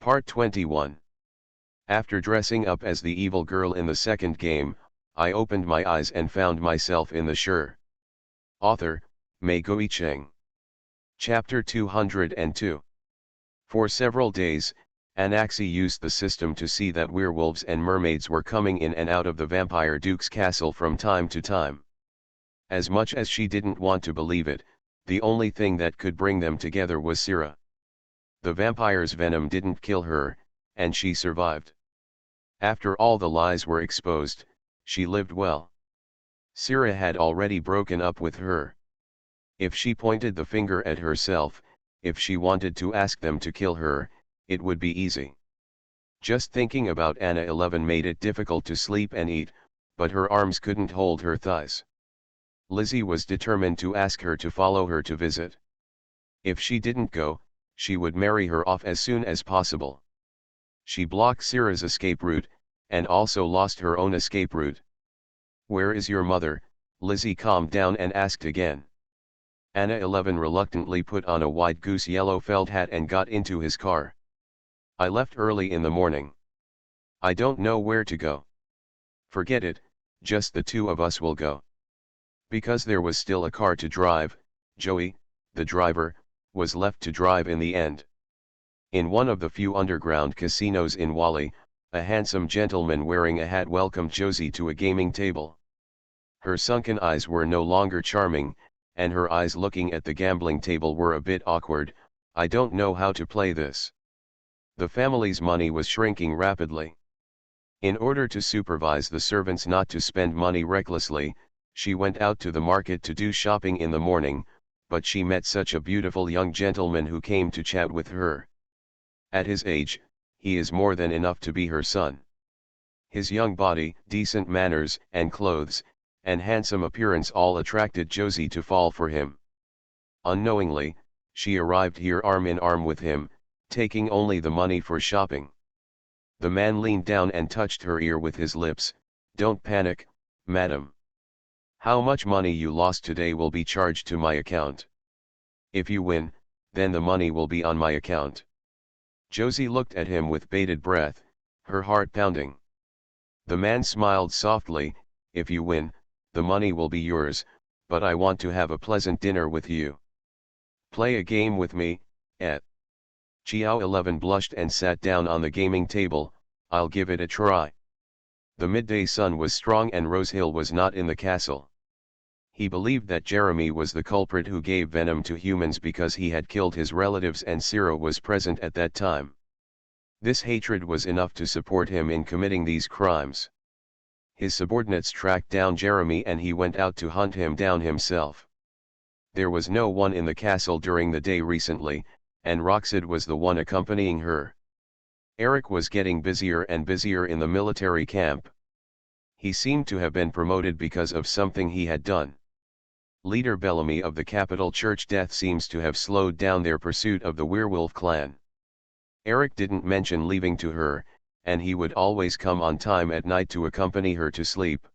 Part 21. After dressing up as the evil girl in the second game, I opened my eyes and found myself in the Sure. Author, Mei Guicheng. Chapter 202. For several days, Anaxi used the system to see that werewolves and mermaids were coming in and out of the vampire duke's castle from time to time. As much as she didn't want to believe it, the only thing that could bring them together was Syrah. The vampire's venom didn't kill her, and she survived. After all the lies were exposed, she lived well. Syrah had already broken up with her. If she pointed the finger at herself, if she wanted to ask them to kill her, it would be easy. Just thinking about Anna 11 made it difficult to sleep and eat, but her arms couldn't hold her thighs. Lizzie was determined to ask her to follow her to visit. If she didn't go, she would marry her off as soon as possible. She blocked Syrah's escape route, and also lost her own escape route. "Where is your mother?" Lizzie calmed down and asked again. Anna 11 reluctantly put on a white goose yellow felt hat and got into his car. "I left early in the morning. I don't know where to go." "Forget it, just the two of us will go." Because there was still a car to drive, Joey, the driver, was left to drive in the end. In one of the few underground casinos in Wally, a handsome gentleman wearing a hat welcomed Josie to a gaming table. Her sunken eyes were no longer charming, and her eyes looking at the gambling table were a bit awkward. "I don't know how to play this." The family's money was shrinking rapidly. In order to supervise the servants not to spend money recklessly, she went out to the market to do shopping in the morning, but she met such a beautiful young gentleman who came to chat with her. At his age, he is more than enough to be her son. His young body, decent manners and clothes, and handsome appearance all attracted Josie to fall for him. Unknowingly, she arrived here arm in arm with him, taking only the money for shopping. The man leaned down and touched her ear with his lips. "Don't panic, madam. How much money you lost today will be charged to my account. If you win, then the money will be on my account." Josie looked at him with bated breath, her heart pounding. The man smiled softly. "If you win, the money will be yours, but I want to have a pleasant dinner with you. Play a game with me, eh?" Chiao 11 blushed and sat down on the gaming table. "I'll give it a try." The midday sun was strong and Rosehill was not in the castle. He believed that Jeremy was the culprit who gave venom to humans because he had killed his relatives and Syrah was present at that time. This hatred was enough to support him in committing these crimes. His subordinates tracked down Jeremy and he went out to hunt him down himself. There was no one in the castle during the day recently, and Roxid was the one accompanying her. Eric was getting busier and busier in the military camp. He seemed to have been promoted because of something he had done. Leader Bellamy of the Capital Church Death seems to have slowed down their pursuit of the werewolf clan. Eric didn't mention leaving to her, and he would always come on time at night to accompany her to sleep.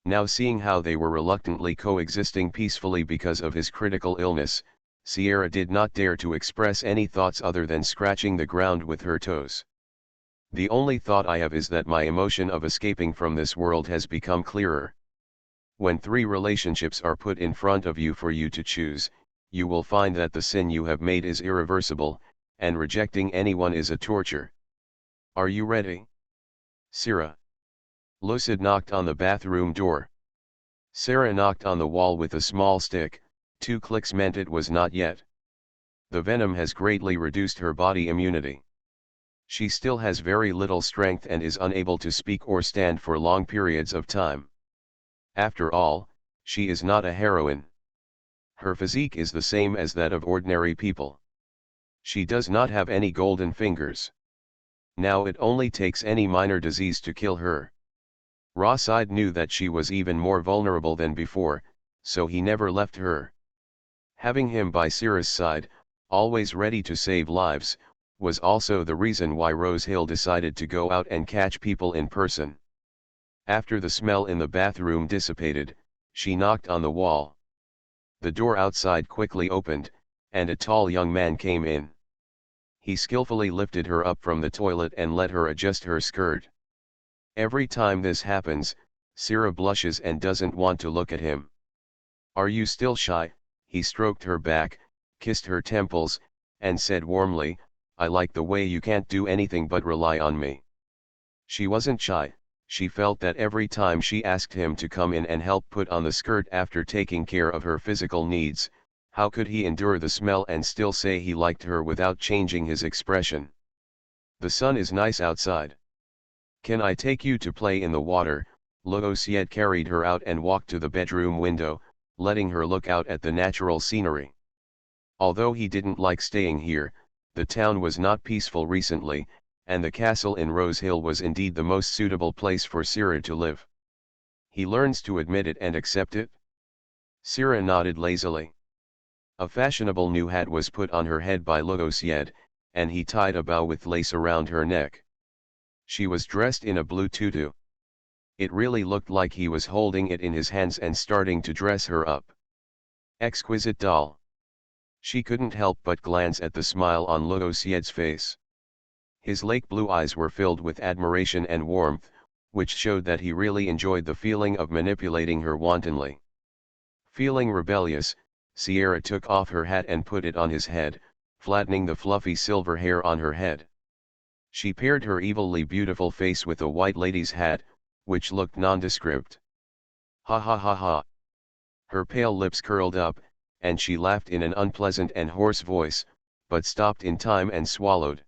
Now seeing how they were reluctantly coexisting peacefully because of his critical illness, Sierra did not dare to express any thoughts other than scratching the ground with her toes. "The only thought I have is that my emotion of escaping from this world has become clearer. When 3 relationships are put in front of you for you to choose, you will find that the sin you have made is irreversible, and rejecting anyone is a torture. Are you ready?" "Syrah." Lucid knocked on the bathroom door. Sarah knocked on the wall with a small stick. 2 clicks meant it was not yet. The venom has greatly reduced her body immunity. She still has very little strength and is unable to speak or stand for long periods of time. After all, she is not a heroine. Her physique is the same as that of ordinary people. She does not have any golden fingers. Now it only takes any minor disease to kill her. Rawside knew that she was even more vulnerable than before, so he never left her. Having him by Syrah's side, always ready to save lives, was also the reason why Rosehill decided to go out and catch people in person. After the smell in the bathroom dissipated, she knocked on the wall. The door outside quickly opened, and a tall young man came in. He skillfully lifted her up from the toilet and let her adjust her skirt. Every time this happens, Sierra blushes and doesn't want to look at him. "Are you still shy?" He stroked her back, kissed her temples, and said warmly, "I like the way you can't do anything but rely on me." She wasn't shy, she felt that every time she asked him to come in and help put on the skirt after taking care of her physical needs, how could he endure the smell and still say he liked her without changing his expression? "The sun is nice outside. Can I take you to play in the water?" Logosiet carried her out and walked to the bedroom window, letting her look out at the natural scenery. Although he didn't like staying here, the town was not peaceful recently, and the castle in Rose Hill was indeed the most suitable place for Sierra to live. He learns to admit it and accept it? Sierra nodded lazily. A fashionable new hat was put on her head by Logosiet, and he tied a bow with lace around her neck. She was dressed in a blue tutu. It really looked like he was holding it in his hands and starting to dress her up. Exquisite doll. She couldn't help but glance at the smile on Logosiet's face. His lake blue eyes were filled with admiration and warmth, which showed that he really enjoyed the feeling of manipulating her wantonly. Feeling rebellious, Sierra took off her hat and put it on his head, flattening the fluffy silver hair on her head. She paired her evilly beautiful face with a white lady's hat, which looked nondescript. "Ha ha ha ha." Her pale lips curled up, and she laughed in an unpleasant and hoarse voice, but stopped in time and swallowed.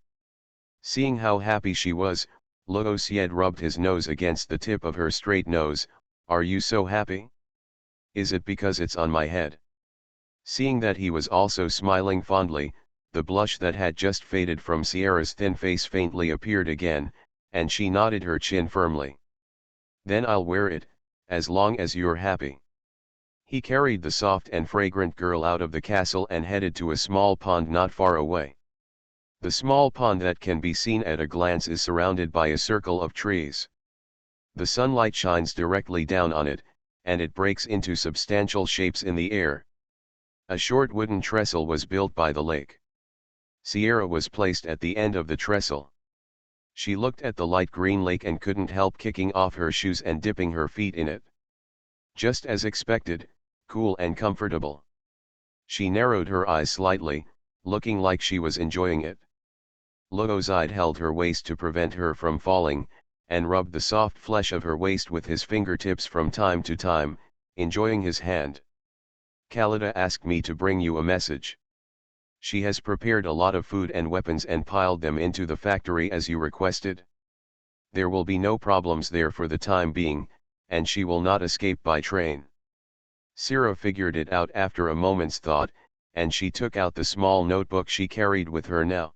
Seeing how happy she was, Logosiet rubbed his nose against the tip of her straight nose. "Are you so happy? Is it because it's on my head?" Seeing that he was also smiling fondly, the blush that had just faded from Sierra's thin face faintly appeared again, and she nodded her chin firmly. "Then I'll wear it, as long as you're happy." He carried the soft and fragrant girl out of the castle and headed to a small pond not far away. The small pond that can be seen at a glance is surrounded by a circle of trees. The sunlight shines directly down on it, and it breaks into substantial shapes in the air. A short wooden trestle was built by the lake. Sierra was placed at the end of the trestle. She looked at the light green lake and couldn't help kicking off her shoes and dipping her feet in it. Just as expected, cool and comfortable. She narrowed her eyes slightly, looking like she was enjoying it. Logosiet held her waist to prevent her from falling, and rubbed the soft flesh of her waist with his fingertips from time to time, enjoying his hand. "Khalida asked me to bring you a message. She has prepared a lot of food and weapons and piled them into the factory as you requested. There will be no problems there for the time being, and she will not escape by train." Sierra figured it out after a moment's thought, and she took out the small notebook she carried with her now.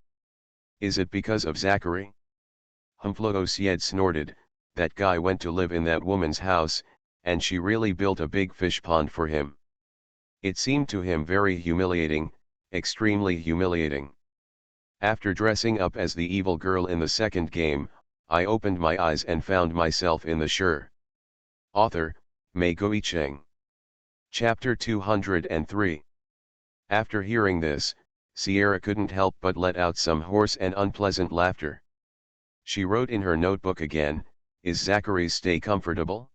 "Is it because of Zachary?" Logosiet snorted. "That guy went to live in that woman's house, and she really built a big fish pond for him. It seemed to him very humiliating, extremely humiliating. After dressing up as the evil girl in the second game, I opened my eyes and found myself in the Shire." Author, Mei Guicheng. Chapter 203. After hearing this, Sierra couldn't help but let out some hoarse and unpleasant laughter. She wrote in her notebook again, "Is Zachary's stay comfortable?"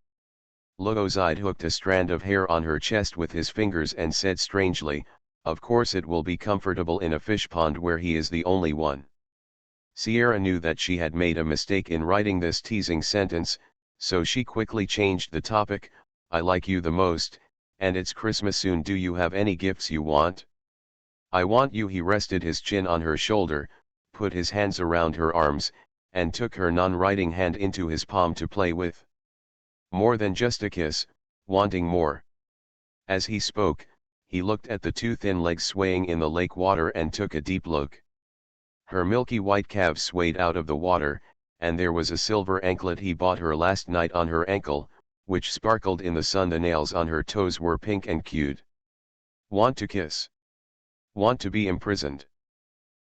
Logosiet hooked a strand of hair on her chest with his fingers and said strangely, "Of course it will be comfortable in a fish pond where he is the only one." Sierra knew that she had made a mistake in writing this teasing sentence, so she quickly changed the topic. "I like you the most, and it's Christmas soon. Do you have any gifts you want?" "I want you." He rested his chin on her shoulder, put his hands around her arms, and took her non-writing hand into his palm to play with. "More than just a kiss, wanting more." As he spoke, he looked at the two thin legs swaying in the lake water and took a deep look. Her milky white calves swayed out of the water, and there was a silver anklet he bought her last night on her ankle, which sparkled in the sun. The nails on her toes were pink and cute. "Want to kiss? Want to be imprisoned?"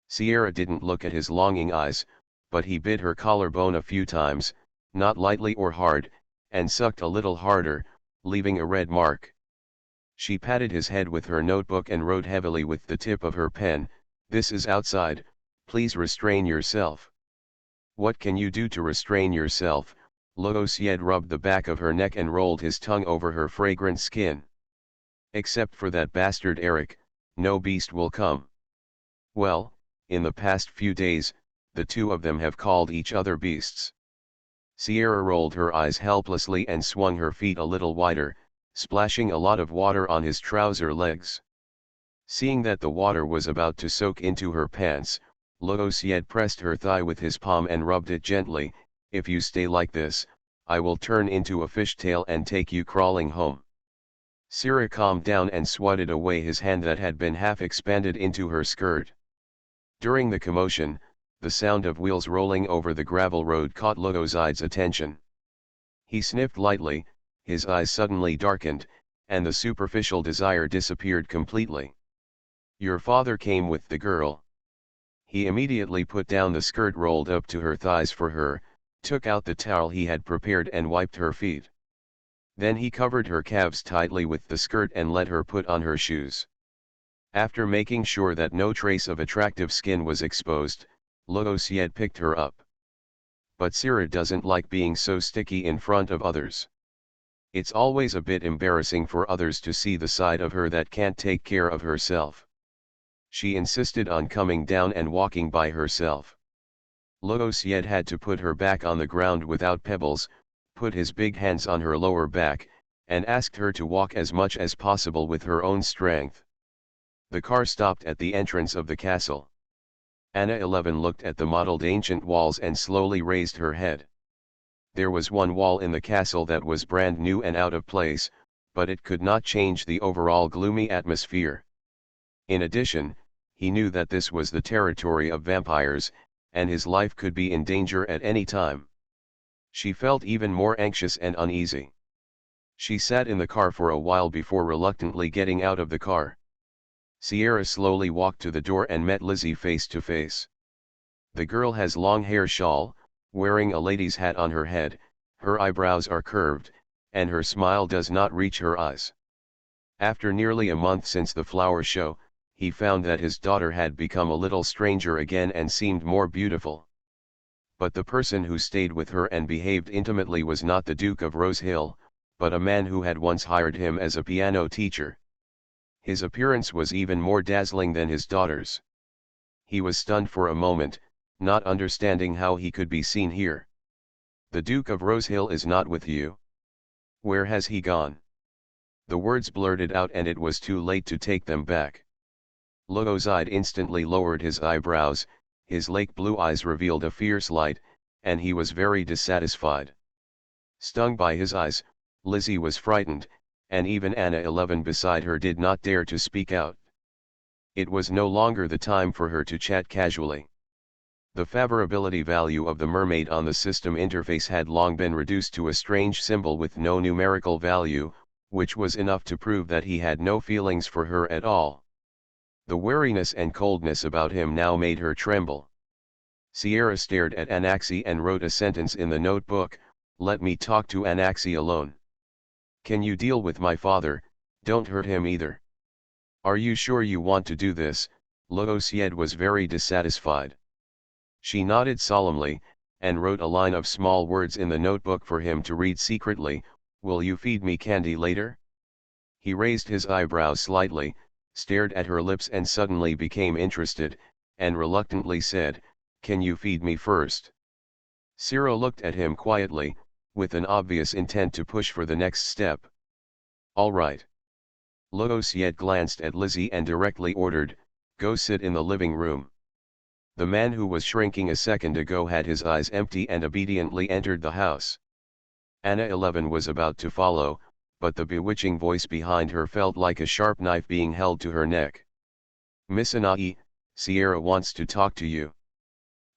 Sierra didn't look at his longing eyes, but he bit her collarbone a few times, not lightly or hard, and sucked a little harder, leaving a red mark. She patted his head with her notebook and wrote heavily with the tip of her pen, "This is outside, Please restrain yourself. What can you do to restrain yourself? Logosied rubbed the back of her neck and rolled his tongue over her fragrant skin. Except for that bastard Eric, no beast will come. Well, in the past few days, the two of them have called each other beasts. Sierra rolled her eyes helplessly and swung her feet a little wider, splashing a lot of water on his trouser legs. Seeing that the water was about to soak into her pants, Logosied pressed her thigh with his palm and rubbed it gently. If you stay like this, I will turn into a fishtail and take you crawling home. Sierra calmed down and swatted away his hand that had been half expanded into her skirt. During the commotion, the sound of wheels rolling over the gravel road caught Logosied's attention. He sniffed lightly, his eyes suddenly darkened, and the superficial desire disappeared completely. Your father came with the girl. He immediately put down the skirt rolled up to her thighs for her, took out the towel he had prepared and wiped her feet. Then he covered her calves tightly with the skirt and let her put on her shoes. After making sure that no trace of attractive skin was exposed, Logosied picked her up. But Sierra doesn't like being so sticky in front of others. It's always a bit embarrassing for others to see the side of her that can't take care of herself. She insisted on coming down and walking by herself. Logosied had to put her back on the ground without pebbles, put his big hands on her lower back, and asked her to walk as much as possible with her own strength. The car stopped at the entrance of the castle. Anna 11 looked at the mottled ancient walls and slowly raised her head. There was one wall in the castle that was brand new and out of place, but it could not change the overall gloomy atmosphere. In addition, he knew that this was the territory of vampires, and his life could be in danger at any time. She felt even more anxious and uneasy. She sat in the car for a while before reluctantly getting out of the car. Sierra slowly walked to the door and met Lizzie face to face. The girl has long hair shawl, wearing a lady's hat on her head, her eyebrows are curved, and her smile does not reach her eyes. After nearly a month since the flower show, he found that his daughter had become a little stranger again and seemed more beautiful. But the person who stayed with her and behaved intimately was not the Duke of Rosehill, but a man who had once hired him as a piano teacher. His appearance was even more dazzling than his daughter's. He was stunned for a moment, not understanding how he could be seen here. The Duke of Rosehill is not with you. Where has he gone? The words blurted out and it was too late to take them back. Logosied instantly lowered his eyebrows, his lake blue eyes revealed a fierce light, and he was very dissatisfied. Stung by his eyes, Lizzie was frightened, and even Anna 11 beside her did not dare to speak out. It was no longer the time for her to chat casually. The favorability value of the mermaid on the system interface had long been reduced to a strange symbol with no numerical value, which was enough to prove that he had no feelings for her at all. The wariness and coldness about him now made her tremble. Sierra stared at Anaxi and wrote a sentence in the notebook, "Let me talk to Anaxi alone. Can you deal with my father, don't hurt him either." "Are you sure you want to do this?" Logosied was very dissatisfied. She nodded solemnly, and wrote a line of small words in the notebook for him to read secretly, "Will you feed me candy later?" He raised his eyebrows slightly, stared at her lips and suddenly became interested, and reluctantly said, "Can you feed me first?" Sierra looked at him quietly, with an obvious intent to push for the next step. "All right." Logosied glanced at Lizzie and directly ordered, "Go sit in the living room." The man who was shrinking a second ago had his eyes empty and obediently entered the house. Anna 11 was about to follow, but the bewitching voice behind her felt like a sharp knife being held to her neck. "Miss Anai, Sierra wants to talk to you."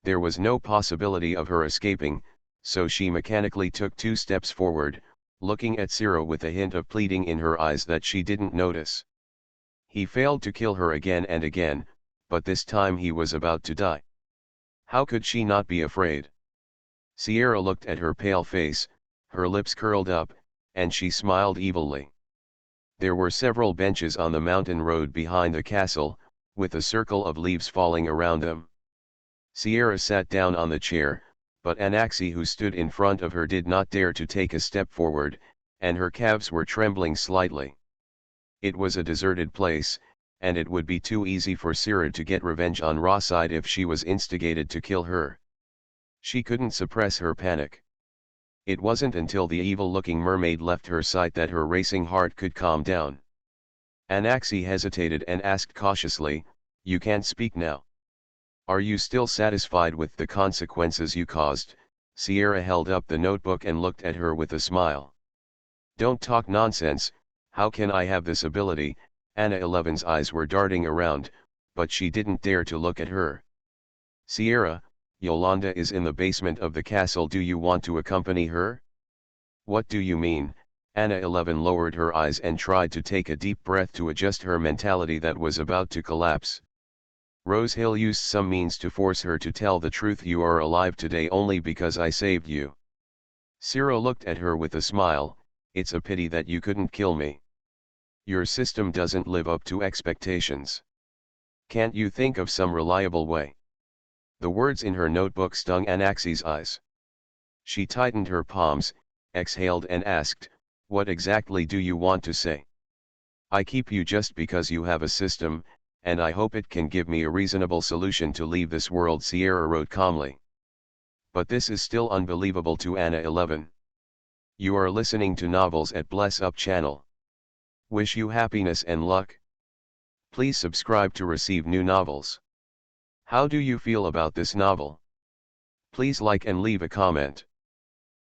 There was no possibility of her escaping, so she mechanically took 2 steps forward, looking at Sierra with a hint of pleading in her eyes that she didn't notice. He failed to kill her again and again, but this time he was about to die. How could she not be afraid? Sierra looked at her pale face, her lips curled up, and she smiled evilly. There were several benches on the mountain road behind the castle, with a circle of leaves falling around them. Sierra sat down on the chair, but Anaxi who stood in front of her did not dare to take a step forward, and her calves were trembling slightly. It was a deserted place, and it would be too easy for Sierra to get revenge on Rawside if she was instigated to kill her. She couldn't suppress her panic. It wasn't until the evil-looking mermaid left her sight that her racing heart could calm down. Anaxi hesitated and asked cautiously, "You can't speak now. Are you still satisfied with the consequences you caused?" Sierra held up the notebook and looked at her with a smile. "Don't talk nonsense, how can I have this ability?" Anna 11's eyes were darting around, but she didn't dare to look at her. "Sierra, Yolanda is in the basement of the castle. Do you want to accompany her?" "What do you mean?" Anna 11 lowered her eyes and tried to take a deep breath to adjust her mentality that was about to collapse. "Rosehill used some means to force her to tell the truth. You are alive today only because I saved you." Cyril looked at her with a smile. "It's a pity that you couldn't kill me. Your system doesn't live up to expectations. Can't you think of some reliable way?" The words in her notebook stung Anaxi's eyes. She tightened her palms, exhaled and asked, "What exactly do you want to say?" "I keep you just because you have a system, and I hope it can give me a reasonable solution to leave this world," Sierra wrote calmly. "But this is still unbelievable to Anna 11. You are listening to Novels at Bless Up channel. Wish you happiness and luck. Please subscribe to receive new novels. How do you feel about this novel? Please like and leave a comment.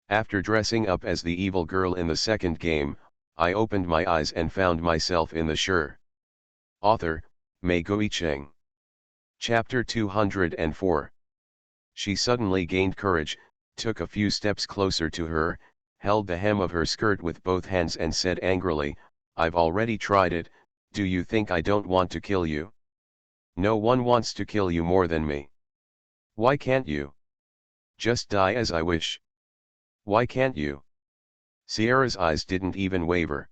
After dressing up as the evil girl in the second game, I opened my eyes and found myself in the Sure. Author, Mei Guicheng. Chapter 204. She suddenly gained courage, took a few steps closer to her, held the hem of her skirt with both hands and said angrily, "I've already tried it. Do you think I don't want to kill you? No one wants to kill you more than me. Why can't you just die as I wish? Why can't you?" Sierra's eyes didn't even waver.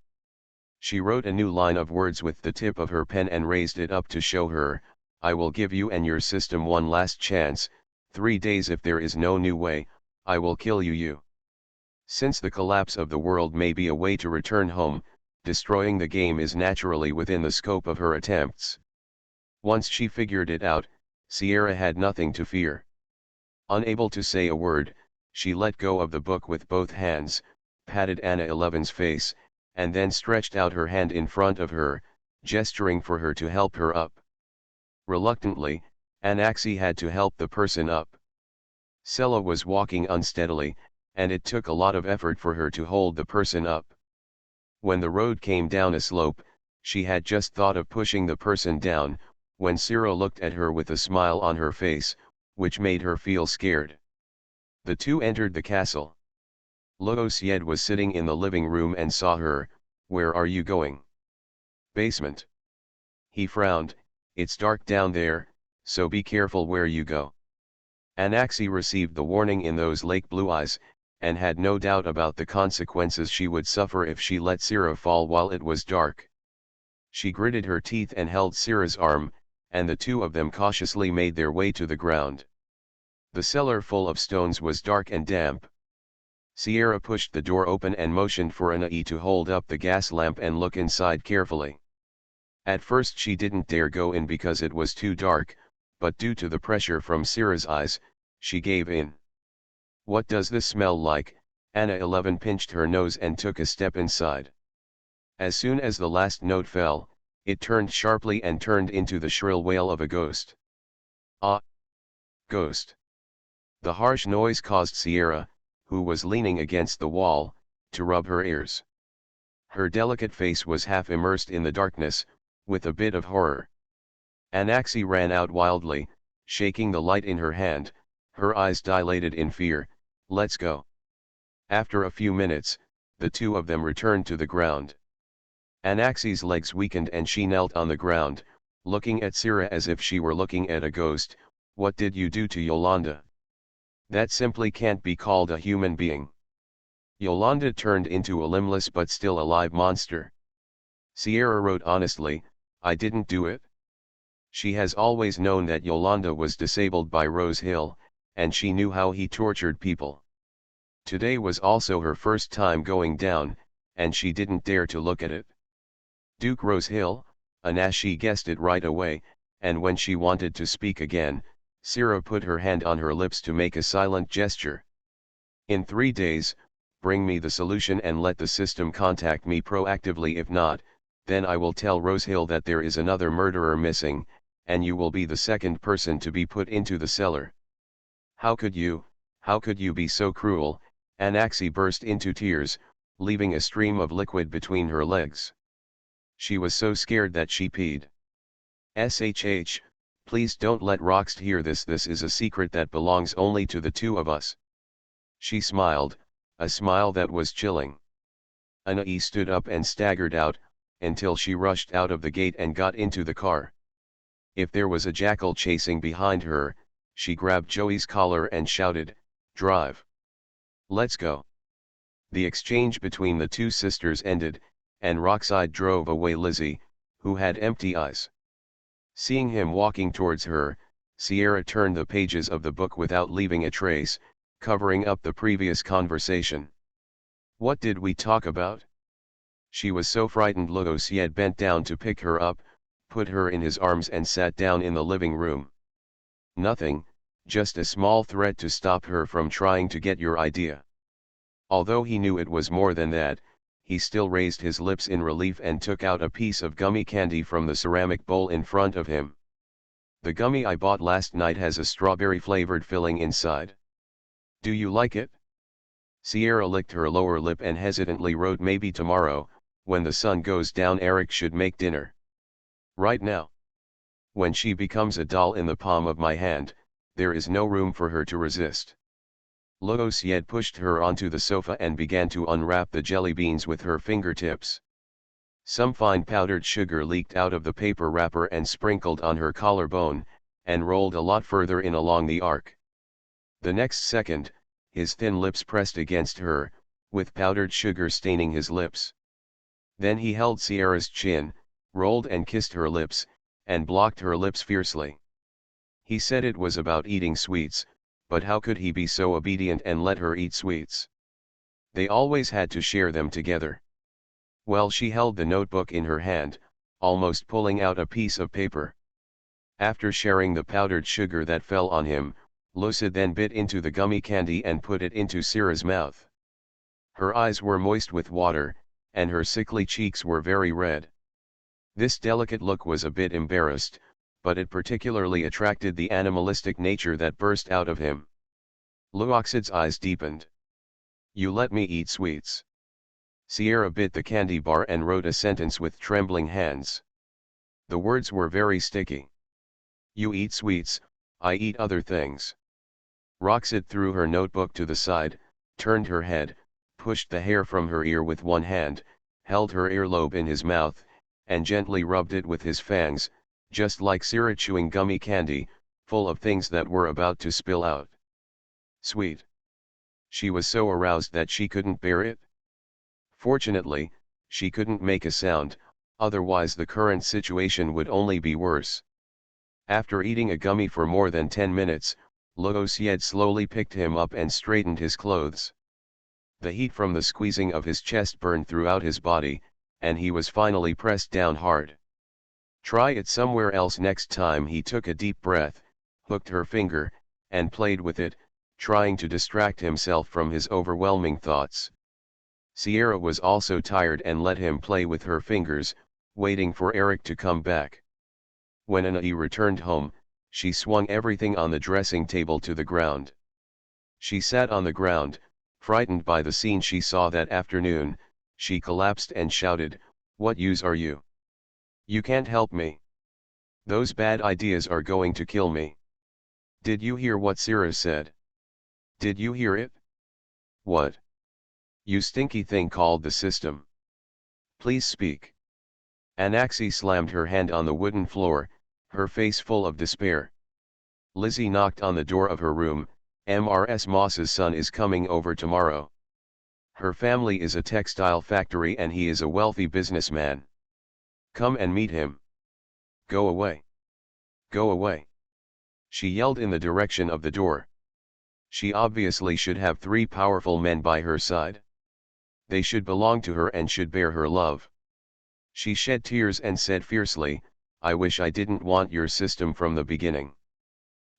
She wrote a new line of words with the tip of her pen and raised it up to show her, "I will give you and your system one last chance. 3 days. If there is no new way, I will kill you. Since the collapse of the world may be a way to return home, destroying the game is naturally within the scope of her attempts." Once she figured it out, Sierra had nothing to fear. Unable to say a word, she let go of the book with both hands, patted Anna 11's face, and then stretched out her hand in front of her, gesturing for her to help her up. Reluctantly, Anaxi had to help the person up. Sella was walking unsteadily, and it took a lot of effort for her to hold the person up. When the road came down a slope, she had just thought of pushing the person down, when Cyril looked at her with a smile on her face, which made her feel scared. The two entered the castle. Loosied was sitting in the living room and saw her. "Where are you going?" "Basement." He frowned. "It's dark down there, so be careful where you go." Anaxi received the warning in those lake blue eyes, and had no doubt about the consequences she would suffer if she let Syrah fall while it was dark. She gritted her teeth and held Syrah's arm, and the two of them cautiously made their way to the ground. The cellar full of stones was dark and damp. Sierra pushed the door open and motioned for Anai to hold up the gas lamp and look inside carefully. At first she didn't dare go in because it was too dark, but due to the pressure from Syrah's eyes, she gave in. "What does this smell like?" Anna 11 pinched her nose and took a step inside. As soon as the last note fell, it turned sharply and turned into the shrill wail of a ghost. "Ah! Ghost!" The harsh noise caused Sierra, who was leaning against the wall, to rub her ears. Her delicate face was half immersed in the darkness, with a bit of horror. Anaxi ran out wildly, shaking the light in her hand, her eyes dilated in fear. "Let's go." After a few minutes, the two of them returned to the ground. Anaxi's legs weakened and she knelt on the ground, looking at Syrah as if she were looking at a ghost. "What did you do to Yolanda? That simply can't be called a human being. Yolanda turned into a limbless but still alive monster." Sierra wrote honestly, "I didn't do it. She has always known that Yolanda was disabled by Rose Hill, and she knew how he tortured people. Today was also her first time going down, and she didn't dare to look at it. Duke Rose Hill, and she guessed it right away, and when she wanted to speak again, Syrah put her hand on her lips to make a silent gesture. In 3 days, bring me the solution and let the system contact me proactively. If not, then I will tell Rose Hill that there is another murderer missing, and you will be the second person to be put into the cellar. How could you be so cruel? Anaxi burst into tears, leaving a stream of liquid between her legs. She was so scared that she peed. SHH, please don't let Roxt hear this. This is a secret that belongs only to the two of us. She smiled, a smile that was chilling. Anai stood up and staggered out, until she rushed out of the gate and got into the car. If there was a jackal chasing behind her, she grabbed Joey's collar and shouted, "Drive! Let's go!" The exchange between the two sisters ended, and Roxide drove away Lizzie, who had empty eyes. Seeing him walking towards her, Sierra turned the pages of the book without leaving a trace, covering up the previous conversation. What did we talk about? She was so frightened. Logosied bent down to pick her up, put her in his arms and sat down in the living room. Nothing, just a small threat to stop her from trying to get your idea. Although he knew it was more than that, he still raised his lips in relief and took out a piece of gummy candy from the ceramic bowl in front of him. The gummy I bought last night has a strawberry-flavored filling inside. Do you like it? Sierra licked her lower lip and hesitantly wrote, maybe tomorrow, when the sun goes down. Eric should make dinner. Right now. When she becomes a doll in the palm of my hand, there is no room for her to resist. Logosied pushed her onto the sofa and began to unwrap the jelly beans with her fingertips. Some fine powdered sugar leaked out of the paper wrapper and sprinkled on her collarbone, and rolled a lot further in along the arc. The next second, his thin lips pressed against her, with powdered sugar staining his lips. Then he held Sierra's chin, rolled and kissed her lips, and blocked her lips fiercely. He said it was about eating sweets, but how could he be so obedient and let her eat sweets? They always had to share them together. Well, she held the notebook in her hand, almost pulling out a piece of paper. After sharing the powdered sugar that fell on him, Lucid then bit into the gummy candy and put it into Syrah's mouth. Her eyes were moist with water, and her sickly cheeks were very red. This delicate look was a bit embarrassed, but it particularly attracted the animalistic nature that burst out of him. Luoxid's eyes deepened. You let me eat sweets. Sierra bit the candy bar and wrote a sentence with trembling hands. The words were very sticky. You eat sweets, I eat other things. Roxid threw her notebook to the side, turned her head, pushed the hair from her ear with one hand, held her earlobe in his mouth, and gently rubbed it with his fangs, just like Syrah chewing gummy candy, full of things that were about to spill out. Sweet. She was so aroused that she couldn't bear it. Fortunately, she couldn't make a sound, otherwise the current situation would only be worse. After eating a gummy for more than 10 minutes, Logosied slowly picked him up and straightened his clothes. The heat from the squeezing of his chest burned throughout his body, and he was finally pressed down hard. Try it somewhere else next time. He took a deep breath, hooked her finger, and played with it, trying to distract himself from his overwhelming thoughts. Sierra was also tired and let him play with her fingers, waiting for Eric to come back. When Anai returned home, she swung everything on the dressing table to the ground. She sat on the ground, frightened by the scene she saw that afternoon. She collapsed and shouted, "What use are you? You can't help me. Those bad ideas are going to kill me. Did you hear what Syrah said? Did you hear it? What? You stinky thing called the system. Please speak." Anaxi slammed her hand on the wooden floor, her face full of despair. Lizzie knocked on the door of her room. Mrs. Moss's son is coming over tomorrow. Her family is a textile factory and he is a wealthy businessman. Come and meet him. Go away. Go away. She yelled in the direction of the door. She obviously should have 3 powerful men by her side. They should belong to her and should bear her love. She shed tears and said fiercely, I wish I didn't want your system from the beginning.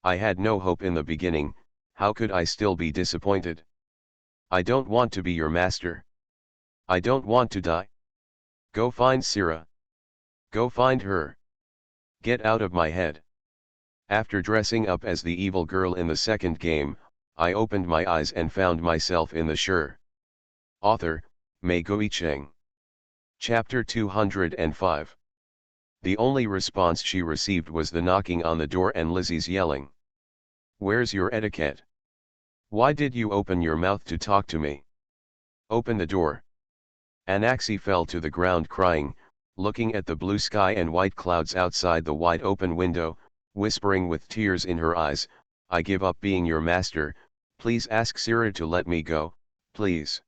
I had no hope in the beginning, how could I still be disappointed? I don't want to be your master. I don't want to die. Go find Sira. Go find her. Get out of my head. After dressing up as the evil girl in the second game, I opened my eyes and found myself in the Sure. Author, Mei Guicheng. Chapter 205. The only response she received was the knocking on the door and Lizzie's yelling. Where's your etiquette? Why did you open your mouth to talk to me? Open the door. Anaxi fell to the ground crying, looking at the blue sky and white clouds outside the wide open window, whispering with tears in her eyes, I give up being your master, please ask Sira to let me go, please.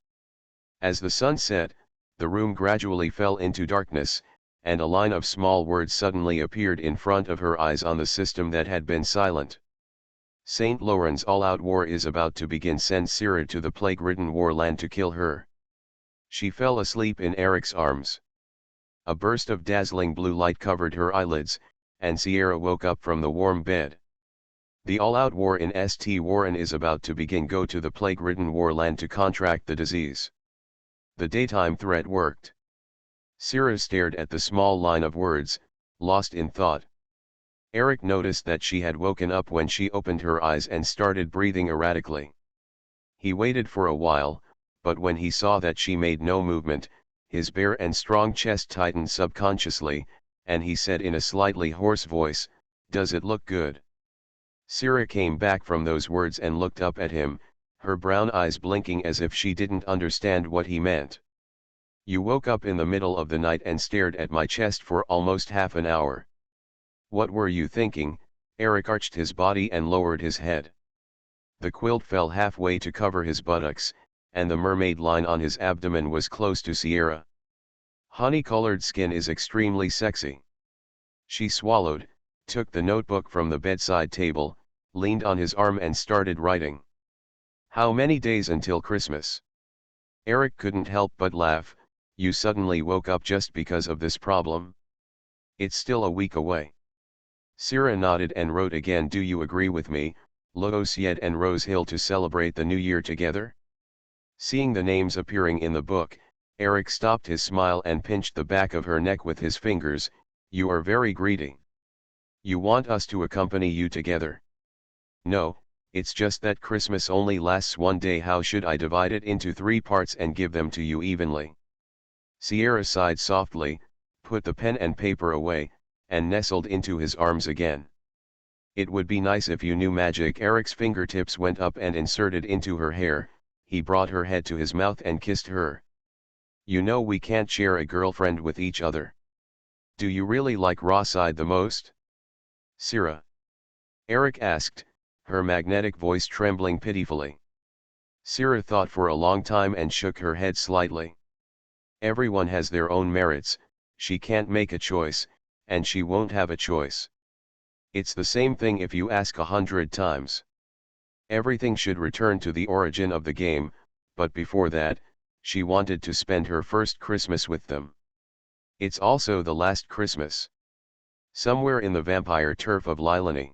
As the sun set, the room gradually fell into darkness, and a line of small words suddenly appeared in front of her eyes on the system that had been silent. St. Laurent's all-out war is about to begin. Send Sira to the plague-ridden warland to kill her. She fell asleep in Eric's arms. A burst of dazzling blue light covered her eyelids, and Sierra woke up from the warm bed. The all-out war in St. Warren is about to begin. Go to the plague-ridden warland to contract the disease. The daytime threat worked. Sierra stared at the small line of words, lost in thought. Eric noticed that she had woken up when she opened her eyes and started breathing erratically. He waited for a while, but when he saw that she made no movement, his bare and strong chest tightened subconsciously, and he said in a slightly hoarse voice, Does it look good? Sierra came back from those words and looked up at him, her brown eyes blinking as if she didn't understand what he meant. You woke up in the middle of the night and stared at my chest for almost half an hour. What were you thinking? Eric arched his body and lowered his head. The quilt fell halfway to cover his buttocks, and the mermaid line on his abdomen was close to Sierra. Honey-colored skin is extremely sexy. She swallowed, took the notebook from the bedside table, leaned on his arm and started writing. How many days until Christmas? Eric couldn't help but laugh. You suddenly woke up just because of this problem? It's still a week away. Sierra nodded and wrote again. Do you agree with me, Loosiet and Rose Hill, to celebrate the new year together? Seeing the names appearing in the book, Eric stopped his smile and pinched the back of her neck with his fingers. You are very greedy. You want us to accompany you together? No, it's just that Christmas only lasts one day. How should I divide it into 3 parts and give them to you evenly? Sierra sighed softly, put the pen and paper away, and nestled into his arms again. It would be nice if you knew magic. Eric's fingertips went up and inserted into her hair. He brought her head to his mouth and kissed her. You know we can't share a girlfriend with each other. Do you really like Rawside the most? Sierra? Eric asked, her magnetic voice trembling pitifully. Sierra thought for a long time and shook her head slightly. Everyone has their own merits. She can't make a choice, and she won't have a choice. It's the same thing if you ask 100 times. Everything should return to the origin of the game, but before that, she wanted to spend her first Christmas with them. It's also the last Christmas. Somewhere in the vampire turf of Lilani.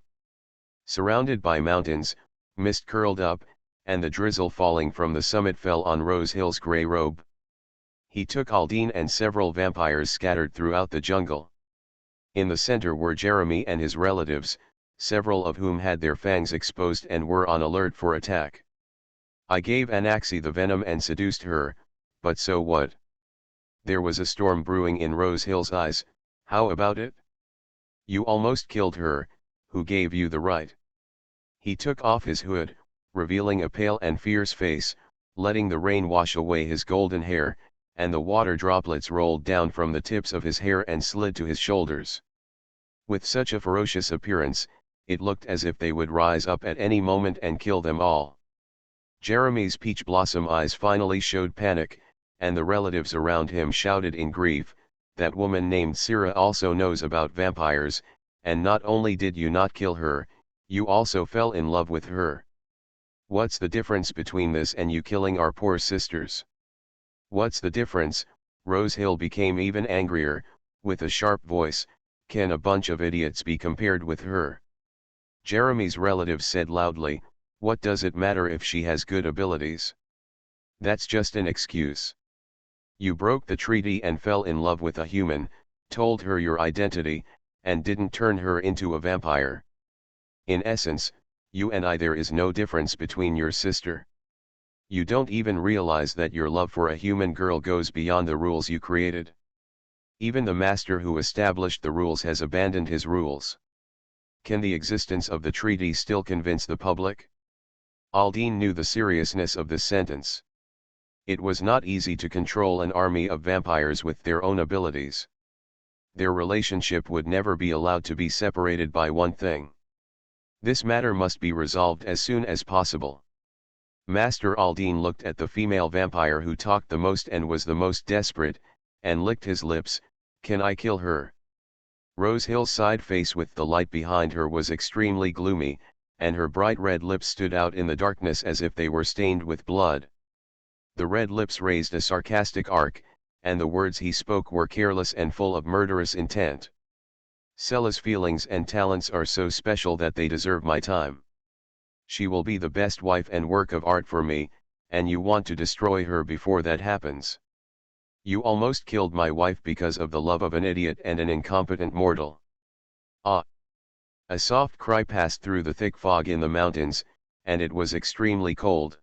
Surrounded by mountains, mist curled up, and the drizzle falling from the summit fell on Rose Hill's grey robe. He took Aldine and several vampires scattered throughout the jungle. In the center were Jeremy and his relatives, several of whom had their fangs exposed and were on alert for attack. I gave Anaxi the venom and seduced her, but so what? There was a storm brewing in Rose Hill's eyes. How about it? You almost killed her. Who gave you the right? He took off his hood, revealing a pale and fierce face, letting the rain wash away his golden hair, and the water droplets rolled down from the tips of his hair and slid to his shoulders. With such a ferocious appearance, it looked as if they would rise up at any moment and kill them all. Jeremy's peach blossom eyes finally showed panic, and the relatives around him shouted in grief, that woman named Sira also knows about vampires, and not only did you not kill her, you also fell in love with her. What's the difference between this and you killing our poor sisters? What's the difference? Rose Hill became even angrier, with a sharp voice. Can a bunch of idiots be compared with her? Jeremy's relatives said loudly, what does it matter if she has good abilities? That's just an excuse. You broke the treaty and fell in love with a human, told her your identity, and didn't turn her into a vampire. In essence, you and there is no difference between your sister. You don't even realize that your love for a human girl goes beyond the rules you created. Even the master who established the rules has abandoned his rules. Can the existence of the treaty still convince the public? Aldine knew the seriousness of this sentence. It was not easy to control an army of vampires with their own abilities. Their relationship would never be allowed to be separated by one thing. This matter must be resolved as soon as possible. Master Aldine looked at the female vampire who talked the most and was the most desperate, and licked his lips. Can I kill her? Rose Hill's side face with the light behind her was extremely gloomy, and her bright red lips stood out in the darkness as if they were stained with blood. The red lips raised a sarcastic arc, and the words he spoke were careless and full of murderous intent. Sella's feelings and talents are so special that they deserve my time. She will be the best wife and work of art for me, and you want to destroy her before that happens. You almost killed my wife because of the love of an idiot and an incompetent mortal. Ah! A soft cry passed through the thick fog in the mountains, and it was extremely cold.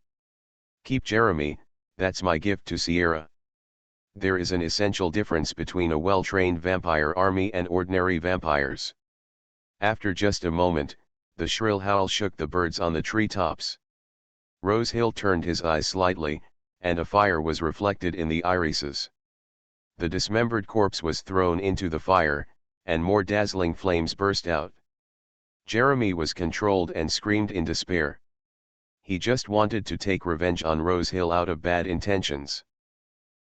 Keep Jeremy, that's my gift to Sierra. There is an essential difference between a well-trained vampire army and ordinary vampires. After just a moment, the shrill howl shook the birds on the treetops. Rose Hill turned his eyes slightly, and a fire was reflected in the irises. The dismembered corpse was thrown into the fire, and more dazzling flames burst out. Jeremy was controlled and screamed in despair. He just wanted to take revenge on Rose Hill out of bad intentions.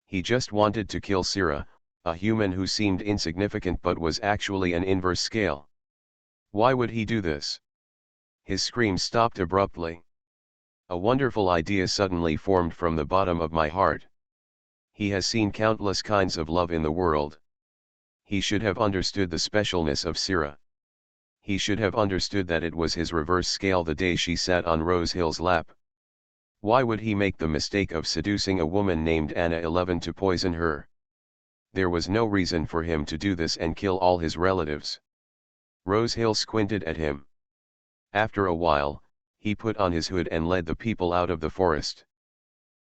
He just wanted to kill Sierra, a human who seemed insignificant but was actually an inverse scale. Why would he do this? His scream stopped abruptly. A wonderful idea suddenly formed from the bottom of my heart. He has seen countless kinds of love in the world. He should have understood the specialness of Sierra. He should have understood that it was his reverse scale the day she sat on Rose Hill's lap. Why would he make the mistake of seducing a woman named Anna 11 to poison her? There was no reason for him to do this and kill all his relatives. Rose Hill squinted at him. After a while, he put on his hood and led the people out of the forest.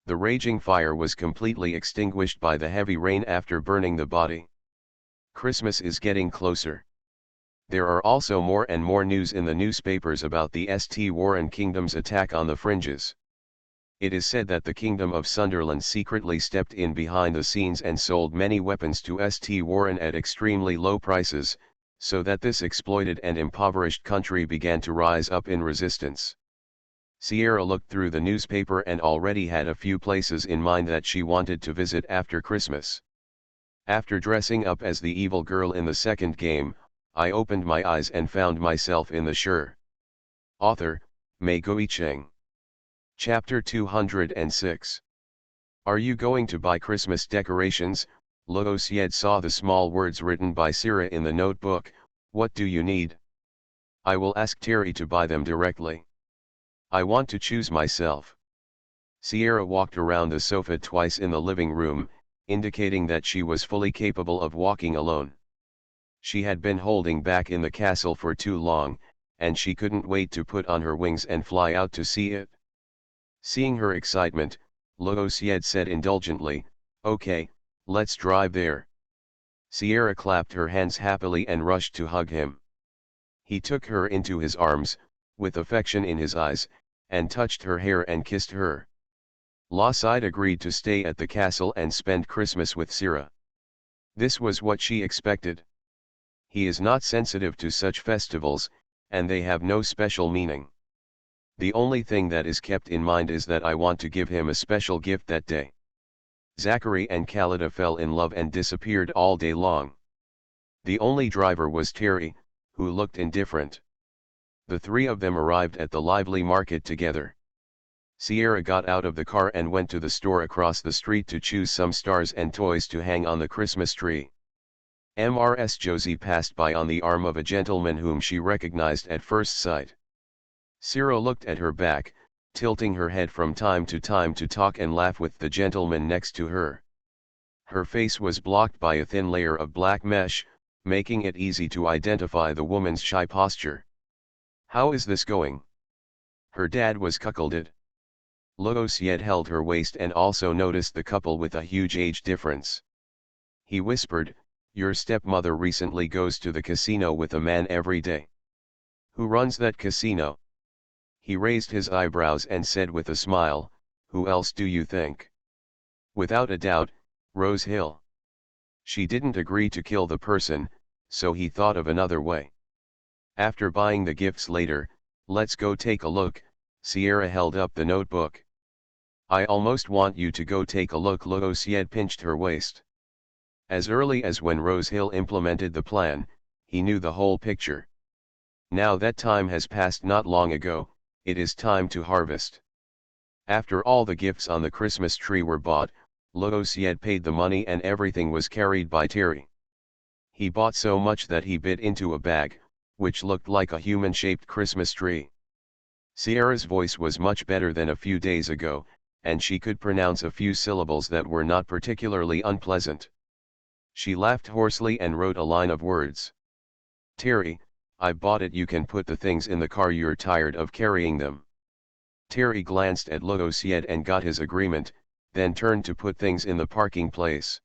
The raging fire was completely extinguished by the heavy rain after burning the body. Christmas is getting closer. There are also more and more news in the newspapers about the St. Warren Kingdom's attack on the fringes. It is said that the Kingdom of Sunderland secretly stepped in behind the scenes and sold many weapons to St. Warren at extremely low prices, so that this exploited and impoverished country began to rise up in resistance. Sierra looked through the newspaper and already had a few places in mind that she wanted to visit after Christmas. After dressing up as the evil girl in the second game, I opened my eyes and found myself in the Sure. Author, Mei Guicheng. Chapter 206. Are you going to buy Christmas decorations? Luo Xied saw the small words written by Sierra in the notebook. What do you need? I will ask Terry to buy them directly. I want to choose myself. Sierra walked around the sofa twice in the living room, indicating that she was fully capable of walking alone. She had been holding back in the castle for too long, and she couldn't wait to put on her wings and fly out to see it. Seeing her excitement, Luo Xied said indulgently, "Okay, let's drive there." Sierra clapped her hands happily and rushed to hug him. He took her into his arms, with affection in his eyes, and touched her hair and kissed her. La Side agreed to stay at the castle and spend Christmas with Sierra. This was what she expected. He is not sensitive to such festivals, and they have no special meaning. The only thing that is kept in mind is that I want to give him a special gift that day. Zachary and Khalida fell in love and disappeared all day long. The only driver was Terry, who looked indifferent. The three of them arrived at the lively market together. Sierra got out of the car and went to the store across the street to choose some stars and toys to hang on the Christmas tree. Mrs. Josie passed by on the arm of a gentleman whom she recognized at first sight. Sierra looked at her back, tilting her head from time to talk and laugh with the gentleman next to her. Her face was blocked by a thin layer of black mesh, making it easy to identify the woman's shy posture. "How is this going?" Her dad was cuckolded. Loosiet held her waist and also noticed the couple with a huge age difference. He whispered, "Your stepmother recently goes to the casino with a man every day." "Who runs that casino?" He raised his eyebrows and said with a smile, "Who else do you think?" "Without a doubt, Rose Hill. She didn't agree to kill the person, so he thought of another way." After buying the gifts later, "Let's go take a look." Sierra held up the notebook. "I almost want you to go take a look." Loosiet pinched her waist. As early as when Rose Hill implemented the plan, he knew the whole picture. Now that time has passed not long ago, it is time to harvest. After all the gifts on the Christmas tree were bought, Loosiet paid the money and everything was carried by Terry. He bought so much that he bit into a bag, which looked like a human-shaped Christmas tree. Sierra's voice was much better than a few days ago, and she could pronounce a few syllables that were not particularly unpleasant. She laughed hoarsely and wrote a line of words. "Terry, I bought it. You can put the things in the car. You're tired of carrying them." Terry glanced at Loosiet and got his agreement, then turned to put things in the parking place.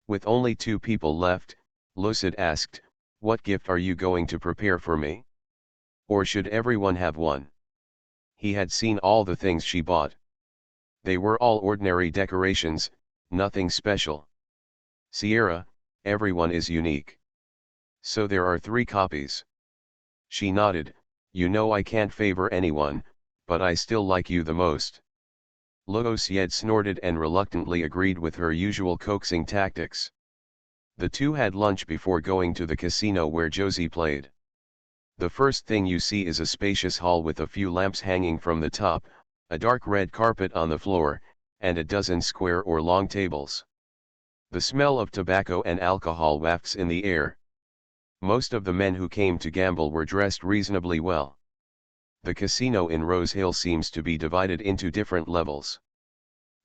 With only 2 people left, Loosiet asked, "What gift are you going to prepare for me? Or should everyone have one?" He had seen all the things she bought. They were all ordinary decorations, nothing special. "Sierra, everyone is unique. So there are 3 copies." She nodded. "You know I can't favor anyone, but I still like you the most." Loosiet snorted and reluctantly agreed with her usual coaxing tactics. The two had lunch before going to the casino where Josie played. The first thing you see is a spacious hall with a few lamps hanging from the top, a dark red carpet on the floor, and a dozen square or long tables. The smell of tobacco and alcohol wafts in the air. Most of the men who came to gamble were dressed reasonably well. The casino in Rose Hill seems to be divided into different levels.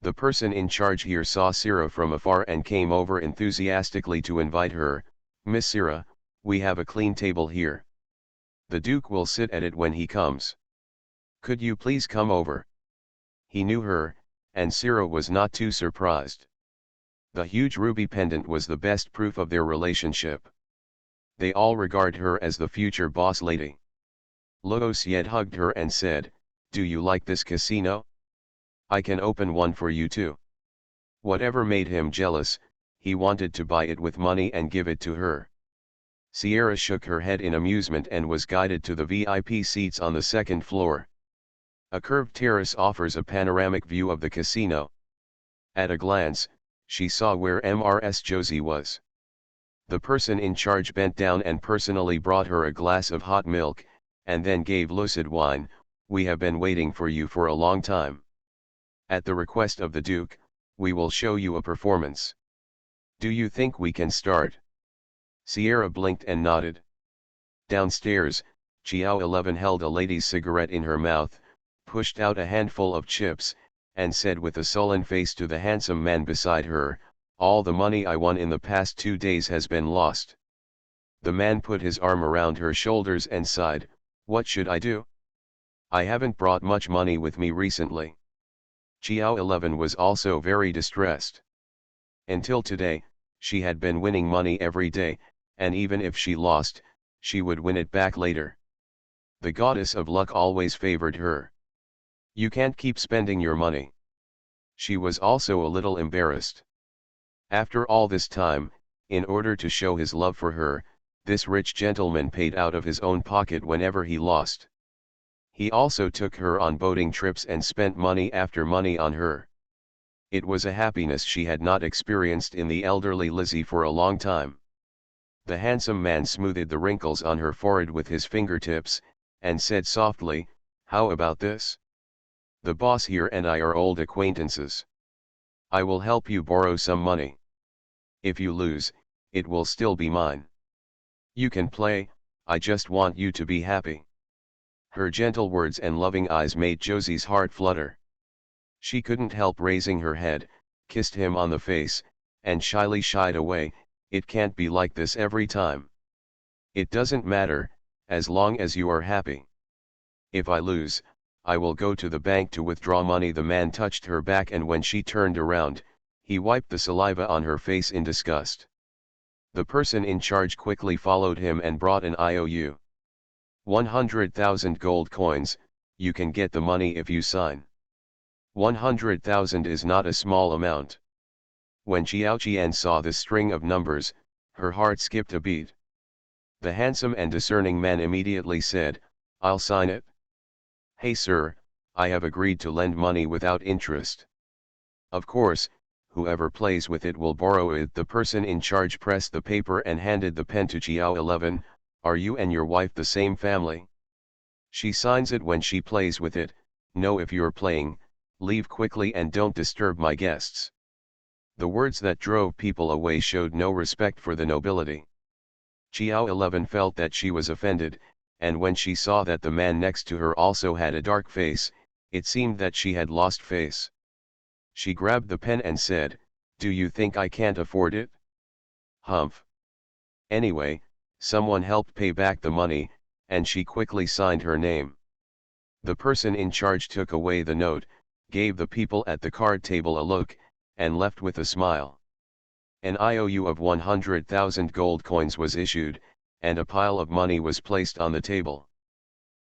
The person in charge here saw Sierra from afar and came over enthusiastically to invite her. "Miss Sierra, we have a clean table here. The Duke will sit at it when he comes. Could you please come over?" He knew her, and Sierra was not too surprised. The huge ruby pendant was the best proof of their relationship. They all regard her as the future boss lady. Loosiet hugged her and said, "Do you like this casino? I can open one for you too." Whatever made him jealous, he wanted to buy it with money and give it to her. Sierra shook her head in amusement and was guided to the VIP seats on the second floor. A curved terrace offers a panoramic view of the casino. At a glance, she saw where Mrs. Josie was. The person in charge bent down and personally brought her a glass of hot milk, and then gave lucid wine. "We have been waiting for you for a long time. At the request of the Duke, we will show you a performance. Do you think we can start?" Sierra blinked and nodded. Downstairs, Chiao 11 held a lady's cigarette in her mouth, pushed out a handful of chips, and said with a sullen face to the handsome man beside her, "All the money I won in the past 2 days has been lost." The man put his arm around her shoulders and sighed, "What should I do? I haven't brought much money with me recently." Chiao 11 was also very distressed. Until today, she had been winning money every day, and even if she lost, she would win it back later. The goddess of luck always favored her. "You can't keep spending your money." She was also a little embarrassed. After all this time, in order to show his love for her, this rich gentleman paid out of his own pocket whenever he lost. He also took her on boating trips and spent money after money on her. It was a happiness she had not experienced in the elderly Lizzie for a long time. The handsome man smoothed the wrinkles on her forehead with his fingertips, and said softly, "How about this? The boss here and I are old acquaintances. I will help you borrow some money. If you lose, it will still be mine. You can play, I just want you to be happy." Her gentle words and loving eyes made Josie's heart flutter. She couldn't help raising her head, kissed him on the face, and shyly shied away. "It can't be like this every time. It doesn't matter, as long as you are happy. If I lose, I will go to the bank to withdraw money." The man touched her back, and when she turned around, he wiped the saliva on her face in disgust. The person in charge quickly followed him and brought an IOU. 100,000 gold coins, you can get the money if you sign. 100,000 is not a small amount. When Xiao Qian saw this string of numbers, her heart skipped a beat. The handsome and discerning man immediately said, "I'll sign it." "Hey sir, I have agreed to lend money without interest. Of course, whoever plays with it will borrow it." The person in charge pressed the paper and handed the pen to Xiao 11, "Are you and your wife the same family? She signs it when she plays with it. No, if you're playing, leave quickly and don't disturb my guests." The words that drove people away showed no respect for the nobility. Xiao 11 felt that she was offended, and when she saw that the man next to her also had a dark face, it seemed that she had lost face. She grabbed the pen and said, "Do you think I can't afford it? Humph. Anyway, someone helped pay back the money," and she quickly signed her name. The person in charge took away the note, gave the people at the card table a look, and left with a smile. An IOU of 100,000 gold coins was issued, and a pile of money was placed on the table.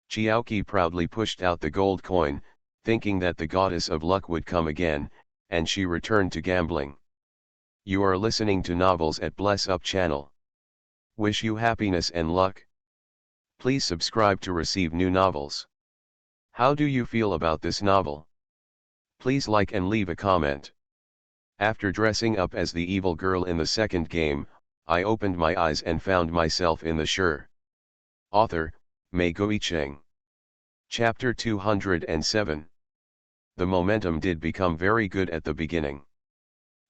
Qiaoqi proudly pushed out the gold coin, thinking that the goddess of luck would come again, and she returned to gambling. You are listening to Novels at Bless Up channel. Wish you happiness and luck. Please subscribe to receive new novels. How do you feel about this novel? Please like and leave a comment. After dressing up as the evil girl in the second game, I opened my eyes and found myself in the Sure. Author, Mei Guicheng. Chapter 207. The momentum did become very good at the beginning.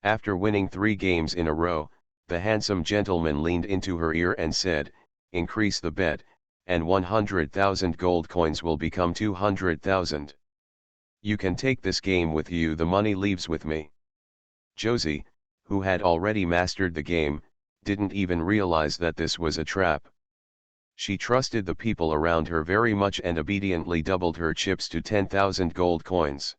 After winning 3 games in a row, the handsome gentleman leaned into her ear and said, "Increase the bet, and 100,000 gold coins will become 200,000. You can take this game with you, the money leaves with me." Josie, who had already mastered the game, didn't even realize that this was a trap. She trusted the people around her very much and obediently doubled her chips to 10,000 gold coins.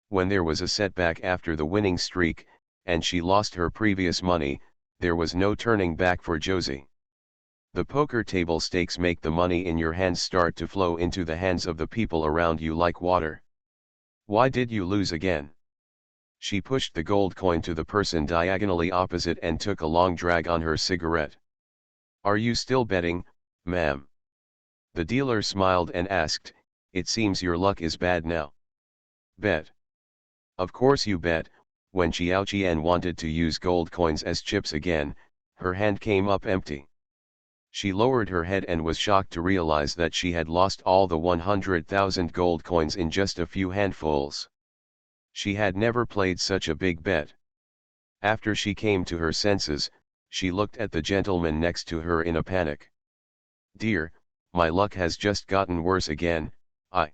When there was a setback after the winning streak, and she lost her previous money, there was no turning back for Josie. The poker table stakes make the money in your hands start to flow into the hands of the people around you like water. Why did you lose again? She pushed the gold coin to the person diagonally opposite and took a long drag on her cigarette. "Are you still betting, ma'am?" The dealer smiled and asked, "It seems your luck is bad now." "Bet. Of course you bet." When Xiao Qian wanted to use gold coins as chips again, her hand came up empty. She lowered her head and was shocked to realize that she had lost all the 100,000 gold coins in just a few handfuls. She had never played such a big bet. After she came to her senses, she looked at the gentleman next to her in a panic. "Dear, my luck has just gotten worse again, I..."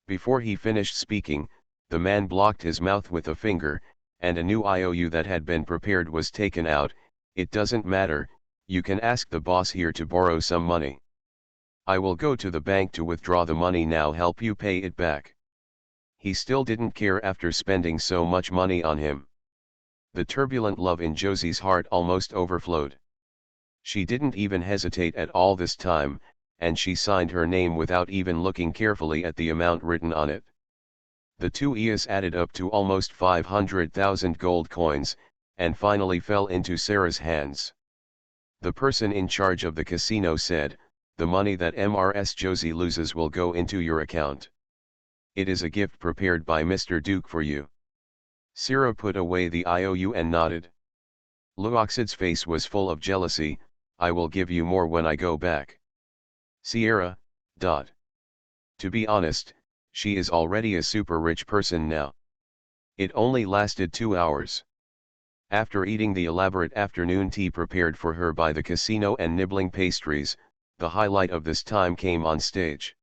Before he finished speaking, the man blocked his mouth with a finger, and a new IOU that had been prepared was taken out. "It doesn't matter, you can ask the boss here to borrow some money. I will go to the bank to withdraw the money now, help you pay it back." He still didn't care after spending so much money on him. The turbulent love in Josie's heart almost overflowed. She didn't even hesitate at all this time, and she signed her name without even looking carefully at the amount written on it. The 2 years added up to almost 500,000 gold coins, and finally fell into Sarah's hands. The person in charge of the casino said, "The money that Mrs. Josie loses will go into your account. It is a gift prepared by Mr. Duke for you." Sarah put away the IOU and nodded. Luoxid's face was full of jealousy, I will give you more when I go back. Sierra. To be honest, she is already a super rich person now. It only lasted 2 hours. After eating the elaborate afternoon tea prepared for her by the casino and nibbling pastries, the highlight of this time came on stage.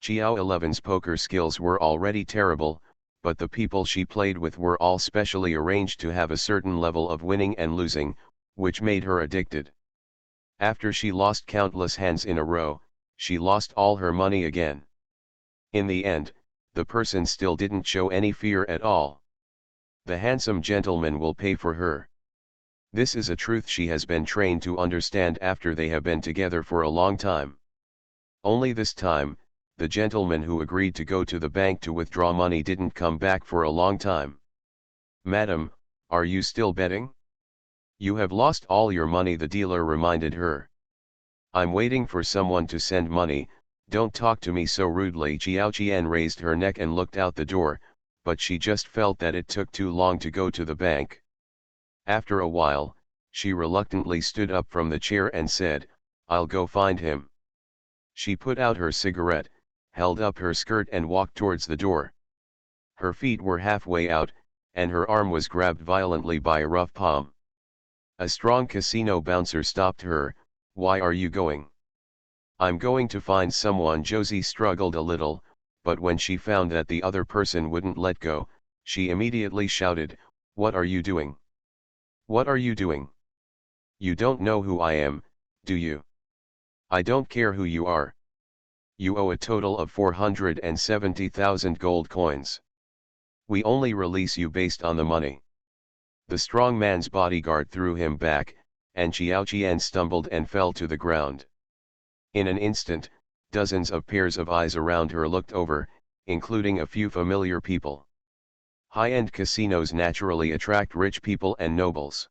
Xiao 11's poker skills were already terrible, but the people she played with were all specially arranged to have a certain level of winning and losing, which made her addicted. After she lost countless hands in a row, she lost all her money again. In the end, the person still didn't show any fear at all. The handsome gentleman will pay for her. This is a truth she has been trained to understand after they have been together for a long time. Only this time, the gentleman who agreed to go to the bank to withdraw money didn't come back for a long time. "Madam, are you still betting? You have lost all your money," the dealer reminded her. "I'm waiting for someone to send money, don't talk to me so rudely." Xiao Qian raised her neck and looked out the door, but she just felt that it took too long to go to the bank. After a while, she reluctantly stood up from the chair and said, "I'll go find him." She put out her cigarette, held up her skirt and walked towards the door. Her feet were halfway out, and her arm was grabbed violently by a rough palm. A strong casino bouncer stopped her. "Why are you going?" "I'm going to find someone." Josie struggled a little, but when she found that the other person wouldn't let go, she immediately shouted, "What are you doing? What are you doing? You don't know who I am, do you?" "I don't care who you are. You owe a total of 470,000 gold coins. We only release you based on the money." The strong man's bodyguard threw him back, and Xiao Qian stumbled and fell to the ground. In an instant, dozens of pairs of eyes around her looked over, including a few familiar people. High-end casinos naturally attract rich people and nobles.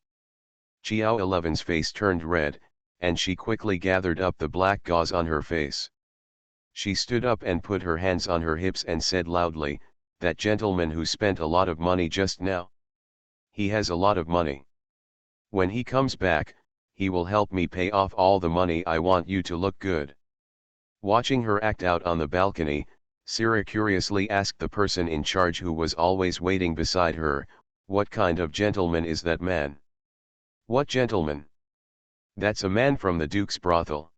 Xiao 11's face turned red, and she quickly gathered up the black gauze on her face. She stood up and put her hands on her hips and said loudly, "That gentleman who spent a lot of money just now? He has a lot of money. When he comes back, he will help me pay off all the money. I want you to look good." Watching her act out on the balcony, Sira curiously asked the person in charge, who was always waiting beside her, "What kind of gentleman is that man?" "What gentleman?" "That's a man from the Duke's brothel."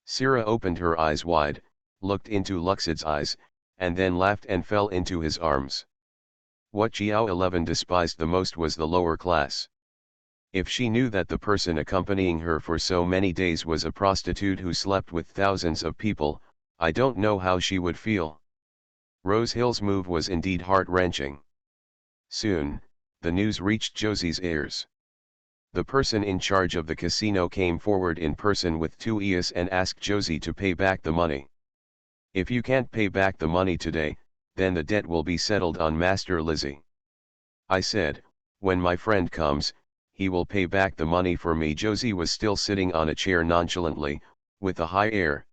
Sira opened her eyes wide, looked into Luxid's eyes, and then laughed and fell into his arms. What Xiao 11 despised the most was the lower class. If she knew that the person accompanying her for so many days was a prostitute who slept with thousands of people, I don't know how she would feel. Rose Hill's move was indeed heart-wrenching. Soon, the news reached Josie's ears. The person in charge of the casino came forward in person with 2 ES and asked Josie to pay back the money. "If you can't pay back the money today, then the debt will be settled on Master Lizzie." I said, "When my friend comes, he will pay back the money for me." Josie was still sitting on a chair nonchalantly, with a high air.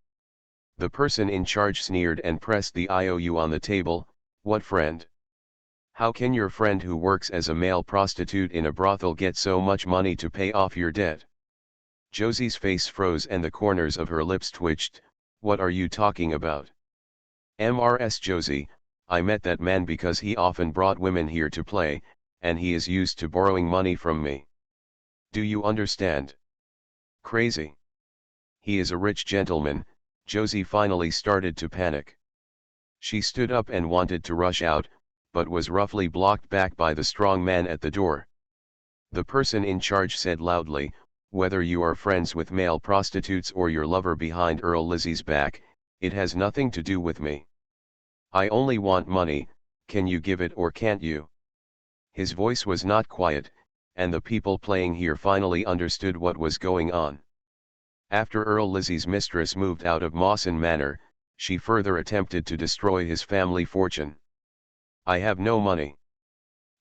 The person in charge sneered and pressed the IOU on the table. "What friend? How can your friend who works as a male prostitute in a brothel get so much money to pay off your debt?" Josie's face froze and the corners of her lips twitched. "What are you talking about?" "Mrs. Josie, I met that man because he often brought women here to play, and he is used to borrowing money from me. Do you understand? Crazy. He is a rich gentleman." Josie finally started to panic. She stood up and wanted to rush out, but was roughly blocked back by the strong man at the door. The person in charge said loudly, "Whether you are friends with male prostitutes or your lover behind Earl Lizzie's back, it has nothing to do with me. I only want money. Can you give it or can't you?" His voice was not quiet, and the people playing here finally understood what was going on. After Earl Lizzie's mistress moved out of Mawson Manor, she further attempted to destroy his family fortune. "I have no money.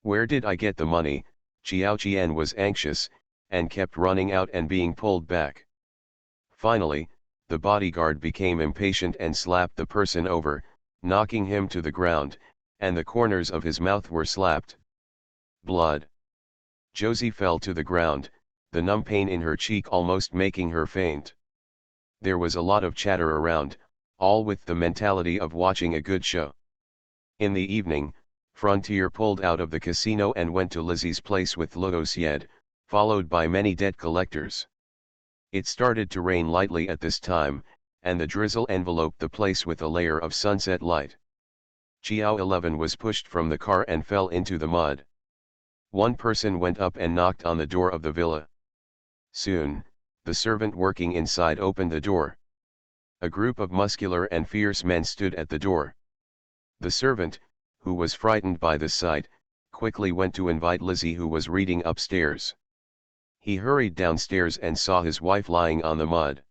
Where did I get the money?" Xiao Qian was anxious, and kept running out and being pulled back. Finally, the bodyguard became impatient and slapped the person over, knocking him to the ground, and the corners of his mouth were slapped. Blood. Josie fell to the ground, the numb pain in her cheek almost making her faint. There was a lot of chatter around, all with the mentality of watching a good show. In the evening, Frontier pulled out of the casino and went to Lizzie's place with Logosied, followed by many debt collectors. It started to rain lightly at this time, and the drizzle enveloped the place with a layer of sunset light. Chiao 11 was pushed from the car and fell into the mud. One person went up and knocked on the door of the villa. Soon, the servant working inside opened the door. A group of muscular and fierce men stood at the door. The servant, who was frightened by the sight, quickly went to invite Lizzie, who was reading upstairs. He hurried downstairs and saw his wife lying on the mud.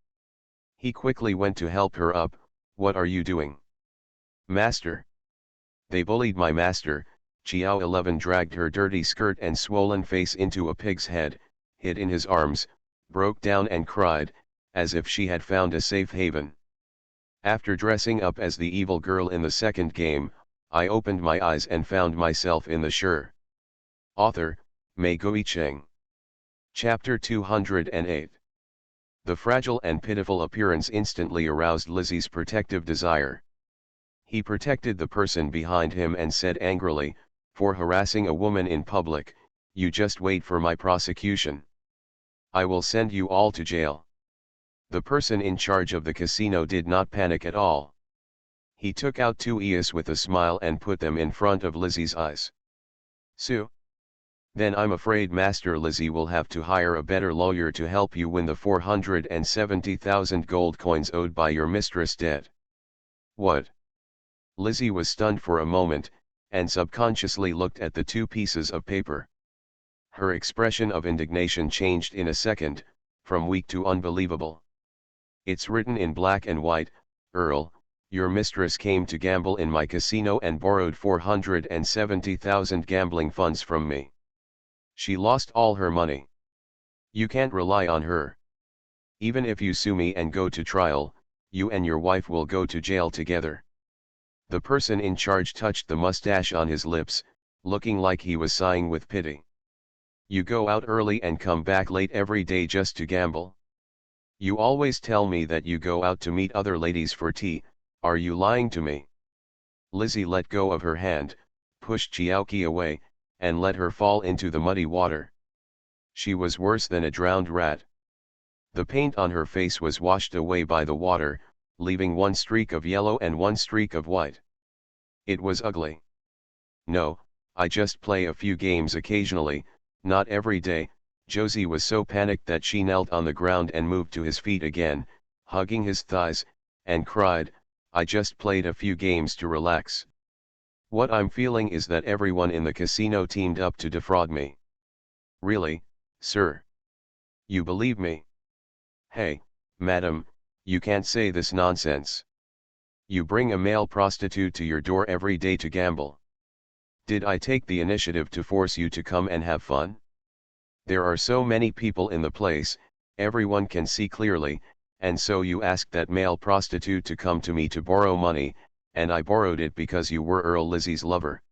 He quickly went to help her up. "What are you doing?" "Master. They bullied my master." Chiao 11 dragged her dirty skirt and swollen face into a pig's head, hid in his arms, broke down and cried, as if she had found a safe haven. After dressing up as the evil girl in the second game, I opened my eyes and found myself in the Sure. Author, Mei Guicheng. Chapter 208. The fragile and pitiful appearance instantly aroused Lizzie's protective desire. He protected the person behind him and said angrily, "For harassing a woman in public, you just wait for my prosecution. I will send you all to jail." The person in charge of the casino did not panic at all. He took out 2 EAs with a smile and put them in front of Lizzie's eyes. "Sue? Then I'm afraid Master Lizzie will have to hire a better lawyer to help you win the 470,000 gold coins owed by your mistress dead." "What?" Lizzie was stunned for a moment, and subconsciously looked at the 2 pieces of paper. Her expression of indignation changed in a second, from weak to unbelievable. "It's written in black and white, Earl, your mistress came to gamble in my casino and borrowed 470,000 gambling funds from me. She lost all her money. You can't rely on her. Even if you sue me and go to trial, you and your wife will go to jail together." The person in charge touched the mustache on his lips, looking like he was sighing with pity. "You go out early and come back late every day just to gamble. You always tell me that you go out to meet other ladies for tea. Are you lying to me?" Lizzie let go of her hand, pushed Chiaoqi away, and let her fall into the muddy water. She was worse than a drowned rat. The paint on her face was washed away by the water, leaving 1 streak of yellow and 1 streak of white. It was ugly. "No, I just play a few games occasionally, not every day." Josie was so panicked that she knelt on the ground and moved to his feet again, hugging his thighs, and cried, "I just played a few games to relax. What I'm feeling is that everyone in the casino teamed up to defraud me." "Really, sir? You believe me?" "Hey, madam, you can't say this nonsense. You bring a male prostitute to your door every day to gamble. Did I take the initiative to force you to come and have fun? There are so many people in the place, everyone can see clearly, and so you asked that male prostitute to come to me to borrow money, and I borrowed it because you were Earl Lizzie's lover."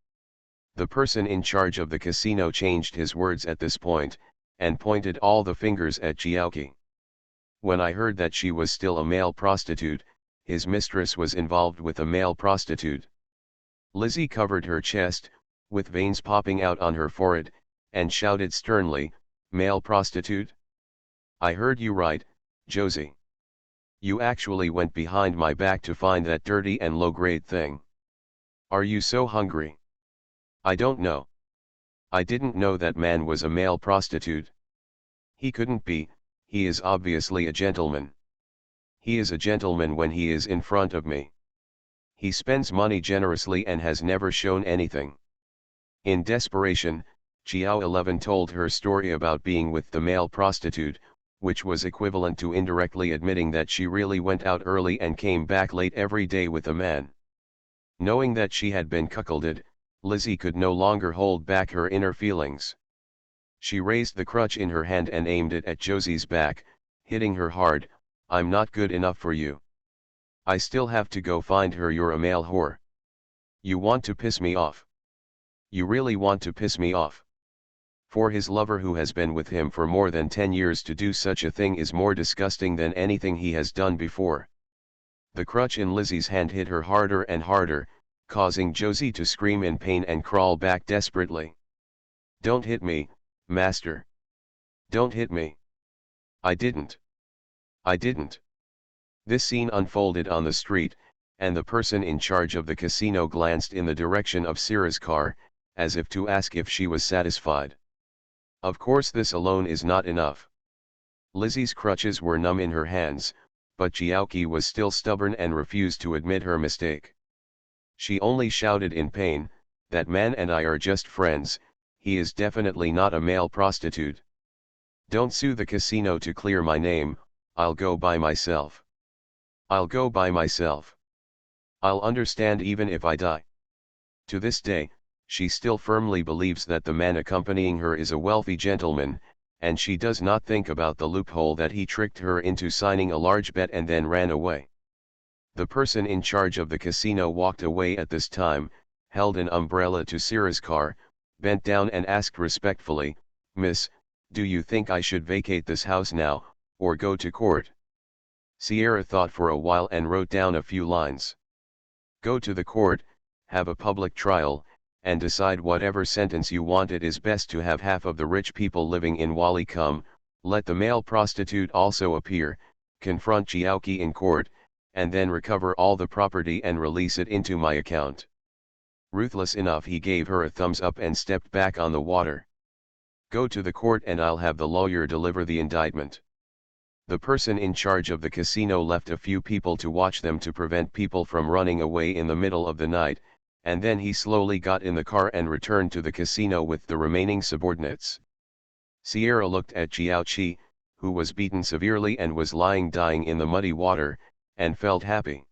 The person in charge of the casino changed his words at this point, and pointed all the fingers at Chiaoqi. "When I heard that she was still a male prostitute, his mistress was involved with a male prostitute." Lizzie covered her chest, with veins popping out on her forehead, and shouted sternly, "Male prostitute? I heard you right, Josie. You actually went behind my back to find that dirty and low-grade thing. Are you so hungry?" "I don't know. I didn't know that man was a male prostitute." "He couldn't be, he is obviously a gentleman. He is a gentleman when he is in front of me. He spends money generously and has never shown anything." In desperation, Chiao 11 told her story about being with the male prostitute, which was equivalent to indirectly admitting that she really went out early and came back late every day with a man. Knowing that she had been cuckolded, Lizzie could no longer hold back her inner feelings. She raised the crutch in her hand and aimed it at Josie's back, hitting her hard. "I'm not good enough for you. I still have to go find her. You're a male whore. You want to piss me off. You really want to piss me off." For his lover who has been with him for more than 10 years to do such a thing is more disgusting than anything he has done before. The crutch in Lizzie's hand hit her harder and harder, causing Josie to scream in pain and crawl back desperately. "Don't hit me, master. Don't hit me. I didn't. I didn't." This scene unfolded on the street, and the person in charge of the casino glanced in the direction of Sierra's car, as if to ask if she was satisfied. Of course this alone is not enough. Lizzie's crutches were numb in her hands, but Jiaoqi was still stubborn and refused to admit her mistake. She only shouted in pain, "That man and I are just friends, he is definitely not a male prostitute. Don't sue the casino to clear my name, I'll go by myself. I'll go by myself. I'll understand even if I die." To this day, she still firmly believes that the man accompanying her is a wealthy gentleman, and she does not think about the loophole that he tricked her into signing a large bet and then ran away. The person in charge of the casino walked away at this time, held an umbrella to Sierra's car, bent down and asked respectfully, "Miss, do you think I should vacate this house now, or go to court?" Sierra thought for a while and wrote down a few lines. "Go to the court, have a public trial, and decide whatever sentence you want. It is best to have half of the rich people living in Wali come, let the male prostitute also appear, confront Jiaoqi in court, and then recover all the property and release it into my account." Ruthless enough, he gave her a thumbs up and stepped back on the water. "Go to the court and I'll have the lawyer deliver the indictment." The person in charge of the casino left a few people to watch them to prevent people from running away in the middle of the night, and then he slowly got in the car and returned to the casino with the remaining subordinates. Sierra looked at Jiaoqi, who was beaten severely and was lying dying in the muddy water, and felt happy.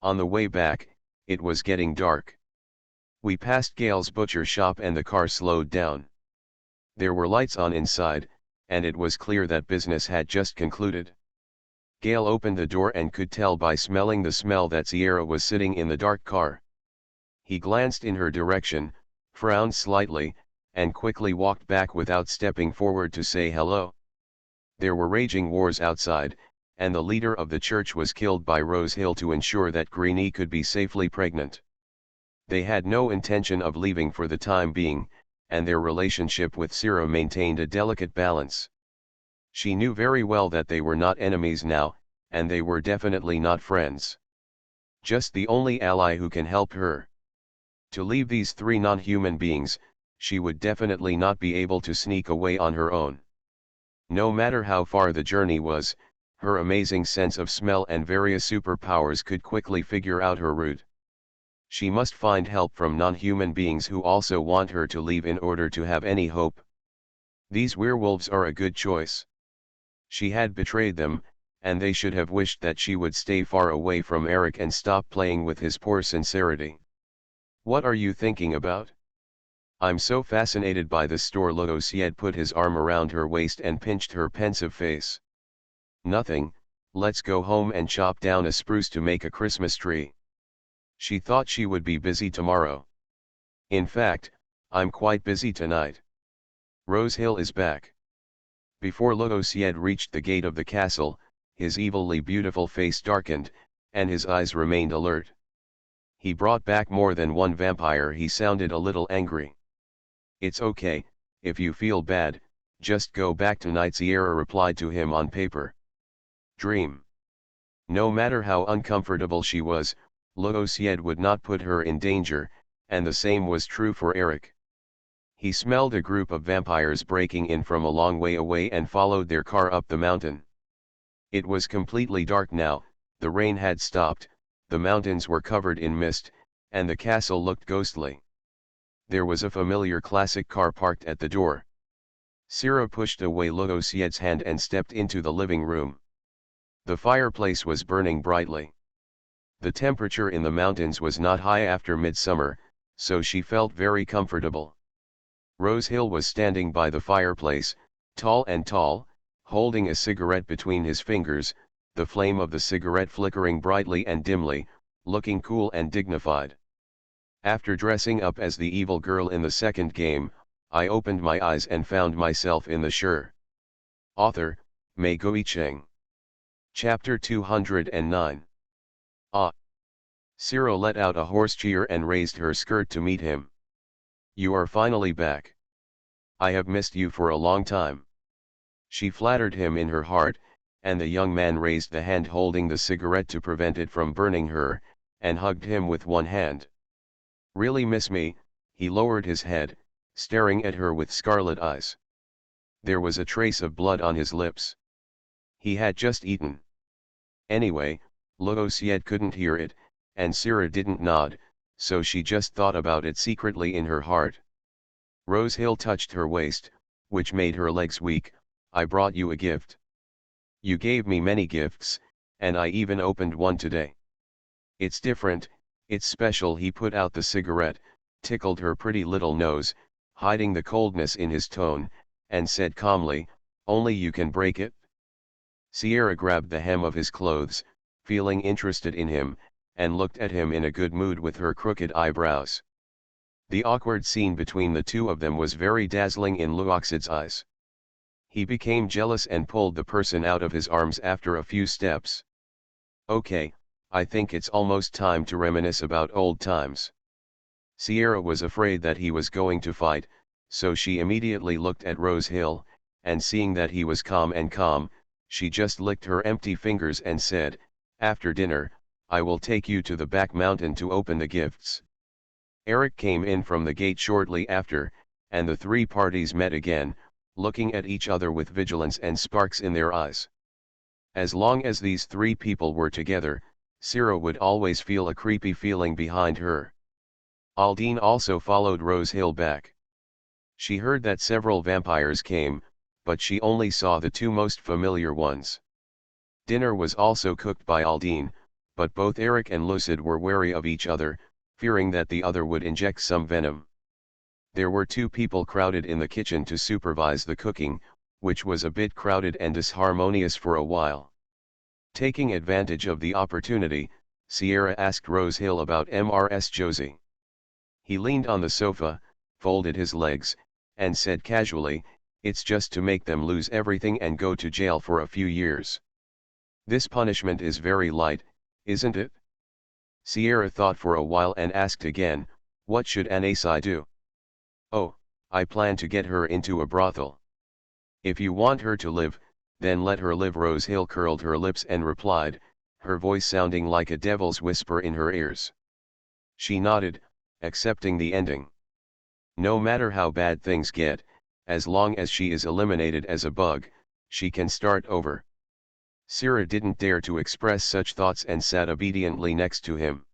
On the way back, it was getting dark. We passed Gail's butcher shop and the car slowed down. There were lights on inside, and it was clear that business had just concluded. Gail opened the door and could tell by smelling the smell that Sierra was sitting in the dark car. He glanced in her direction, frowned slightly, and quickly walked back without stepping forward to say hello. There were raging wars outside, and the leader of the church was killed by Rose Hill to ensure that Greenie could be safely pregnant. They had no intention of leaving for the time being, and their relationship with Sierra maintained a delicate balance. She knew very well that they were not enemies now, and they were definitely not friends. Just the only ally who can help her. To leave these three non-human beings, she would definitely not be able to sneak away on her own. No matter how far the journey was, her amazing sense of smell and various superpowers could quickly figure out her route. She must find help from non-human beings who also want her to leave in order to have any hope. These werewolves are a good choice. She had betrayed them, and they should have wished that she would stay far away from Eric and stop playing with his poor sincerity. "What are you thinking about? I'm so fascinated by this store." Logosied put his arm around her waist and pinched her pensive face. "Nothing, let's go home and chop down a spruce to make a Christmas tree." She thought she would be busy tomorrow. "In fact, I'm quite busy tonight. Rose Hill is back." Before Logosied reached the gate of the castle, his evilly beautiful face darkened, and his eyes remained alert. "He brought back more than one vampire." He sounded a little angry. "It's okay, if you feel bad, just go back tonight," Sierra replied to him on paper. Dream. No matter how uncomfortable she was, Logosied would not put her in danger, and the same was true for Eric. He smelled a group of vampires breaking in from a long way away and followed their car up the mountain. It was completely dark now, the rain had stopped, the mountains were covered in mist, and the castle looked ghostly. There was a familiar classic car parked at the door. Sierra pushed away Logosied's hand and stepped into the living room. The fireplace was burning brightly. The temperature in the mountains was not high after midsummer, so she felt very comfortable. Rose Hill was standing by the fireplace, tall and tall, holding a cigarette between his fingers, the flame of the cigarette flickering brightly and dimly, looking cool and dignified. After dressing up as the evil girl in the second game, I opened my eyes and found myself in the shore. Author, Mei Cheng. Chapter 209. Ah! Cyril let out a hoarse cheer and raised her skirt to meet him. You are finally back. I have missed you for a long time. She flattered him in her heart, and the young man raised the hand holding the cigarette to prevent it from burning her, and hugged him with one hand. Really miss me? He lowered his head, staring at her with scarlet eyes. There was a trace of blood on his lips. He had just eaten. Anyway, Luo Xiet couldn't hear it, and Syrah didn't nod, so she just thought about it secretly in her heart. Rose Hill touched her waist, which made her legs weak. I brought you a gift. You gave me many gifts, and I even opened one today. It's different, it's special. He put out the cigarette, tickled her pretty little nose, hiding the coldness in his tone, and said calmly, only you can break it. Sierra grabbed the hem of his clothes, feeling interested in him, and looked at him in a good mood with her crooked eyebrows. The awkward scene between the two of them was very dazzling in Luoxid's eyes. He became jealous and pulled the person out of his arms after a few steps. Okay, I think it's almost time to reminisce about old times. Sierra was afraid that he was going to fight, so she immediately looked at Rose Hill, and seeing that he was calm, she just licked her empty fingers and said, after dinner, I will take you to the back mountain to open the gifts. Eric came in from the gate shortly after, and the three parties met again, looking at each other with vigilance and sparks in their eyes. As long as these three people were together, Syrah would always feel a creepy feeling behind her. Aldine also followed Rose Hill back. She heard that several vampires came, but she only saw the two most familiar ones. Dinner was also cooked by Aldine, but both Eric and Lucid were wary of each other, fearing that the other would inject some venom. There were two people crowded in the kitchen to supervise the cooking, which was a bit crowded and disharmonious for a while. Taking advantage of the opportunity, Sierra asked Rose Hill about Mrs. Josie. He leaned on the sofa, folded his legs, and said casually, it's just to make them lose everything and go to jail for a few years. This punishment is very light, isn't it? Sierra thought for a while and asked again, what should Anasai do? Oh, I plan to get her into a brothel. If you want her to live, then let her live. Rose Hill curled her lips and replied, her voice sounding like a devil's whisper in her ears. She nodded, accepting the ending. No matter how bad things get, as long as she is eliminated as a bug, she can start over. Syrah didn't dare to express such thoughts and sat obediently next to him.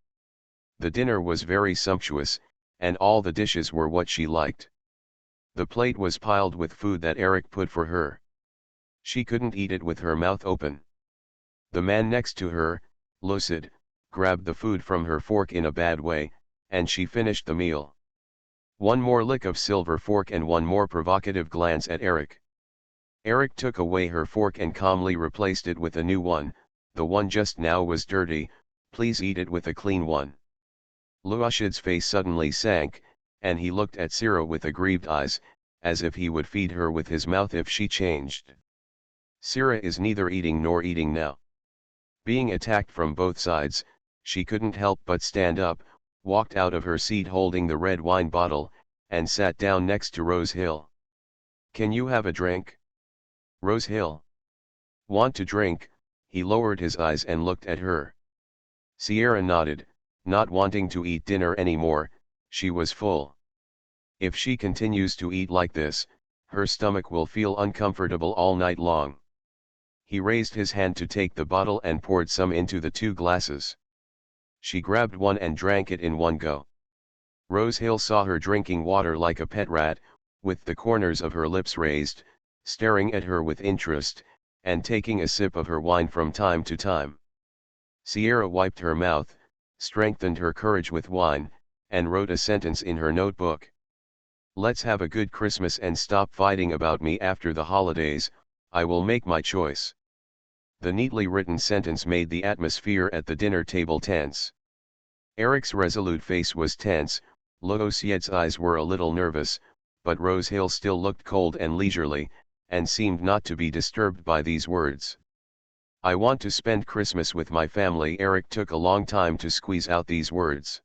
The dinner was very sumptuous, and all the dishes were what she liked. The plate was piled with food that Eric put for her. She couldn't eat it with her mouth open. The man next to her, Lucid, grabbed the food from her fork in a bad way, and she finished the meal. One more lick of silver fork and one more provocative glance at Eric. Eric took away her fork and calmly replaced it with a new one. The one just now was dirty, please eat it with a clean one. Luoxid's face suddenly sank, and he looked at Syrah with aggrieved eyes, as if he would feed her with his mouth if she changed. Syrah is neither eating nor eating now. Being attacked from both sides, she couldn't help but stand up, walked out of her seat holding the red wine bottle, and sat down next to Rose Hill. Can you have a drink? Rose Hill. Want to drink? He lowered his eyes and looked at her. Sierra nodded, not wanting to eat dinner anymore. She was full. If she continues to eat like this, her stomach will feel uncomfortable all night long. He raised his hand to take the bottle and poured some into the two glasses. She grabbed one and drank it in one go. Rose Hill saw her drinking water like a pet rat, with the corners of her lips raised, staring at her with interest, and taking a sip of her wine from time to time. Sierra wiped her mouth, strengthened her courage with wine, and wrote a sentence in her notebook. Let's have a good Christmas and stop fighting about me after the holidays. I will make my choice. The neatly written sentence made the atmosphere at the dinner table tense. Eric's resolute face was tense, Luo Xiet's eyes were a little nervous, but Rosehill still looked cold and leisurely, and seemed not to be disturbed by these words. "I want to spend Christmas with my family." Eric took a long time to squeeze out these words.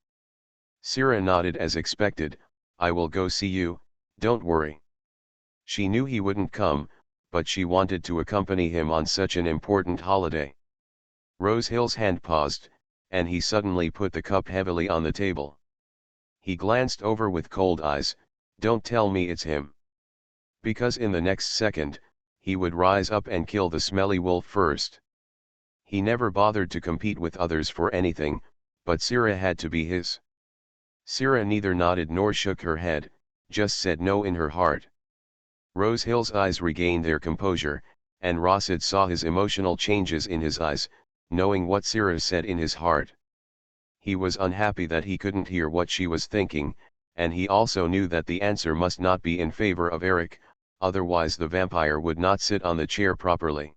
Syrah nodded as expected. "I will go see you, don't worry." She knew he wouldn't come, but she wanted to accompany him on such an important holiday. Rosehill's hand paused, and he suddenly put the cup heavily on the table. He glanced over with cold eyes. "Don't tell me it's him." Because in the next second, he would rise up and kill the smelly wolf first. He never bothered to compete with others for anything, but Syrah had to be his. Syrah neither nodded nor shook her head, just said no in her heart. Rosehill's eyes regained their composure, and Rosset saw his emotional changes in his eyes, knowing what Syrah said in his heart. He was unhappy that he couldn't hear what she was thinking, and he also knew that the answer must not be in favor of Eric, otherwise the vampire would not sit on the chair properly.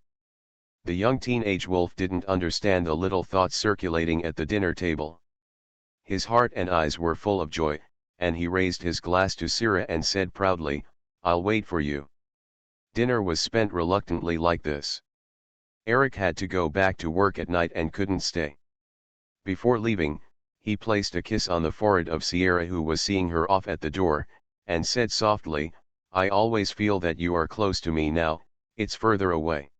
The young teenage wolf didn't understand the little thoughts circulating at the dinner table. His heart and eyes were full of joy, and he raised his glass to Syrah and said proudly, "I'll wait for you." Dinner was spent reluctantly like this. Eric had to go back to work at night and couldn't stay. Before leaving, he placed a kiss on the forehead of Sierra, who was seeing her off at the door, and said softly, "I always feel that you are close to me now, it's further away."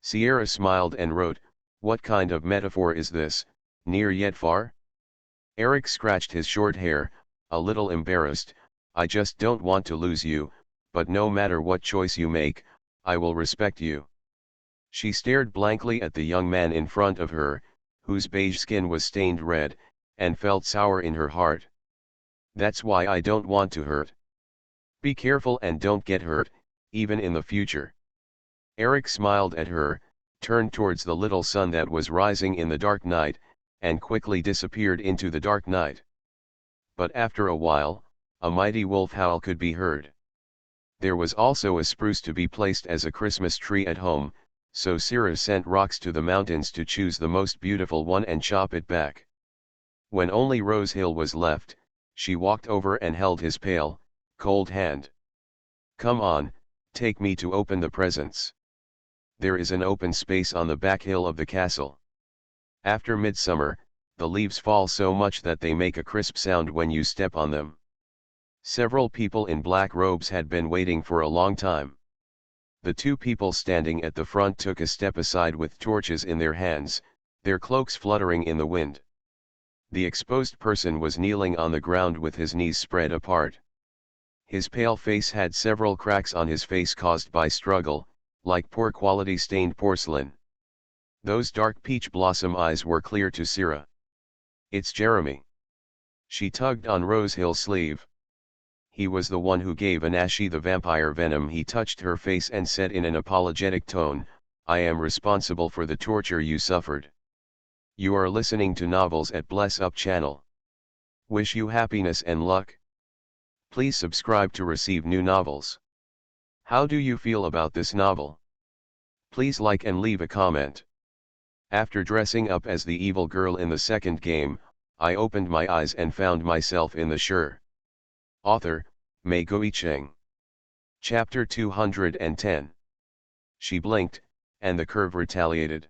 Sierra smiled and wrote, "What kind of metaphor is this, near yet far?" Eric scratched his short hair, a little embarrassed. "I just don't want to lose you, but no matter what choice you make, I will respect you." She stared blankly at the young man in front of her, whose beige skin was stained red, and felt sour in her heart. "That's why I don't want to hurt. Be careful and don't get hurt, even in the future." Eric smiled at her, turned towards the little sun that was rising in the dark night, and quickly disappeared into the dark night. But after a while, a mighty wolf howl could be heard. There was also a spruce to be placed as a Christmas tree at home, so Syrah sent rocks to the mountains to choose the most beautiful one and chop it back. When only Rosehill was left, she walked over and held his pale, cold hand. "Come on, take me to open the presents. There is an open space on the back hill of the castle. After midsummer, the leaves fall so much that they make a crisp sound when you step on them." Several people in black robes had been waiting for a long time. The two people standing at the front took a step aside with torches in their hands, their cloaks fluttering in the wind. The exposed person was kneeling on the ground with his knees spread apart. His pale face had several cracks on his face caused by struggle, like poor quality stained porcelain. Those dark peach blossom eyes were clear to Syrah. "It's Jeremy." She tugged on Rosehill's sleeve. He was the one who gave Anashi the vampire venom. He touched her face and said in an apologetic tone, "I am responsible for the torture you suffered. You are listening to novels at Bless Up channel. Wish you happiness and luck. Please subscribe to receive new novels. How do you feel about this novel? Please like and leave a comment." After dressing up as the evil girl in the second game, I opened my eyes and found myself in the Sure. Author, Mei Guicheng. Chapter 210. She blinked, and the curve retaliated.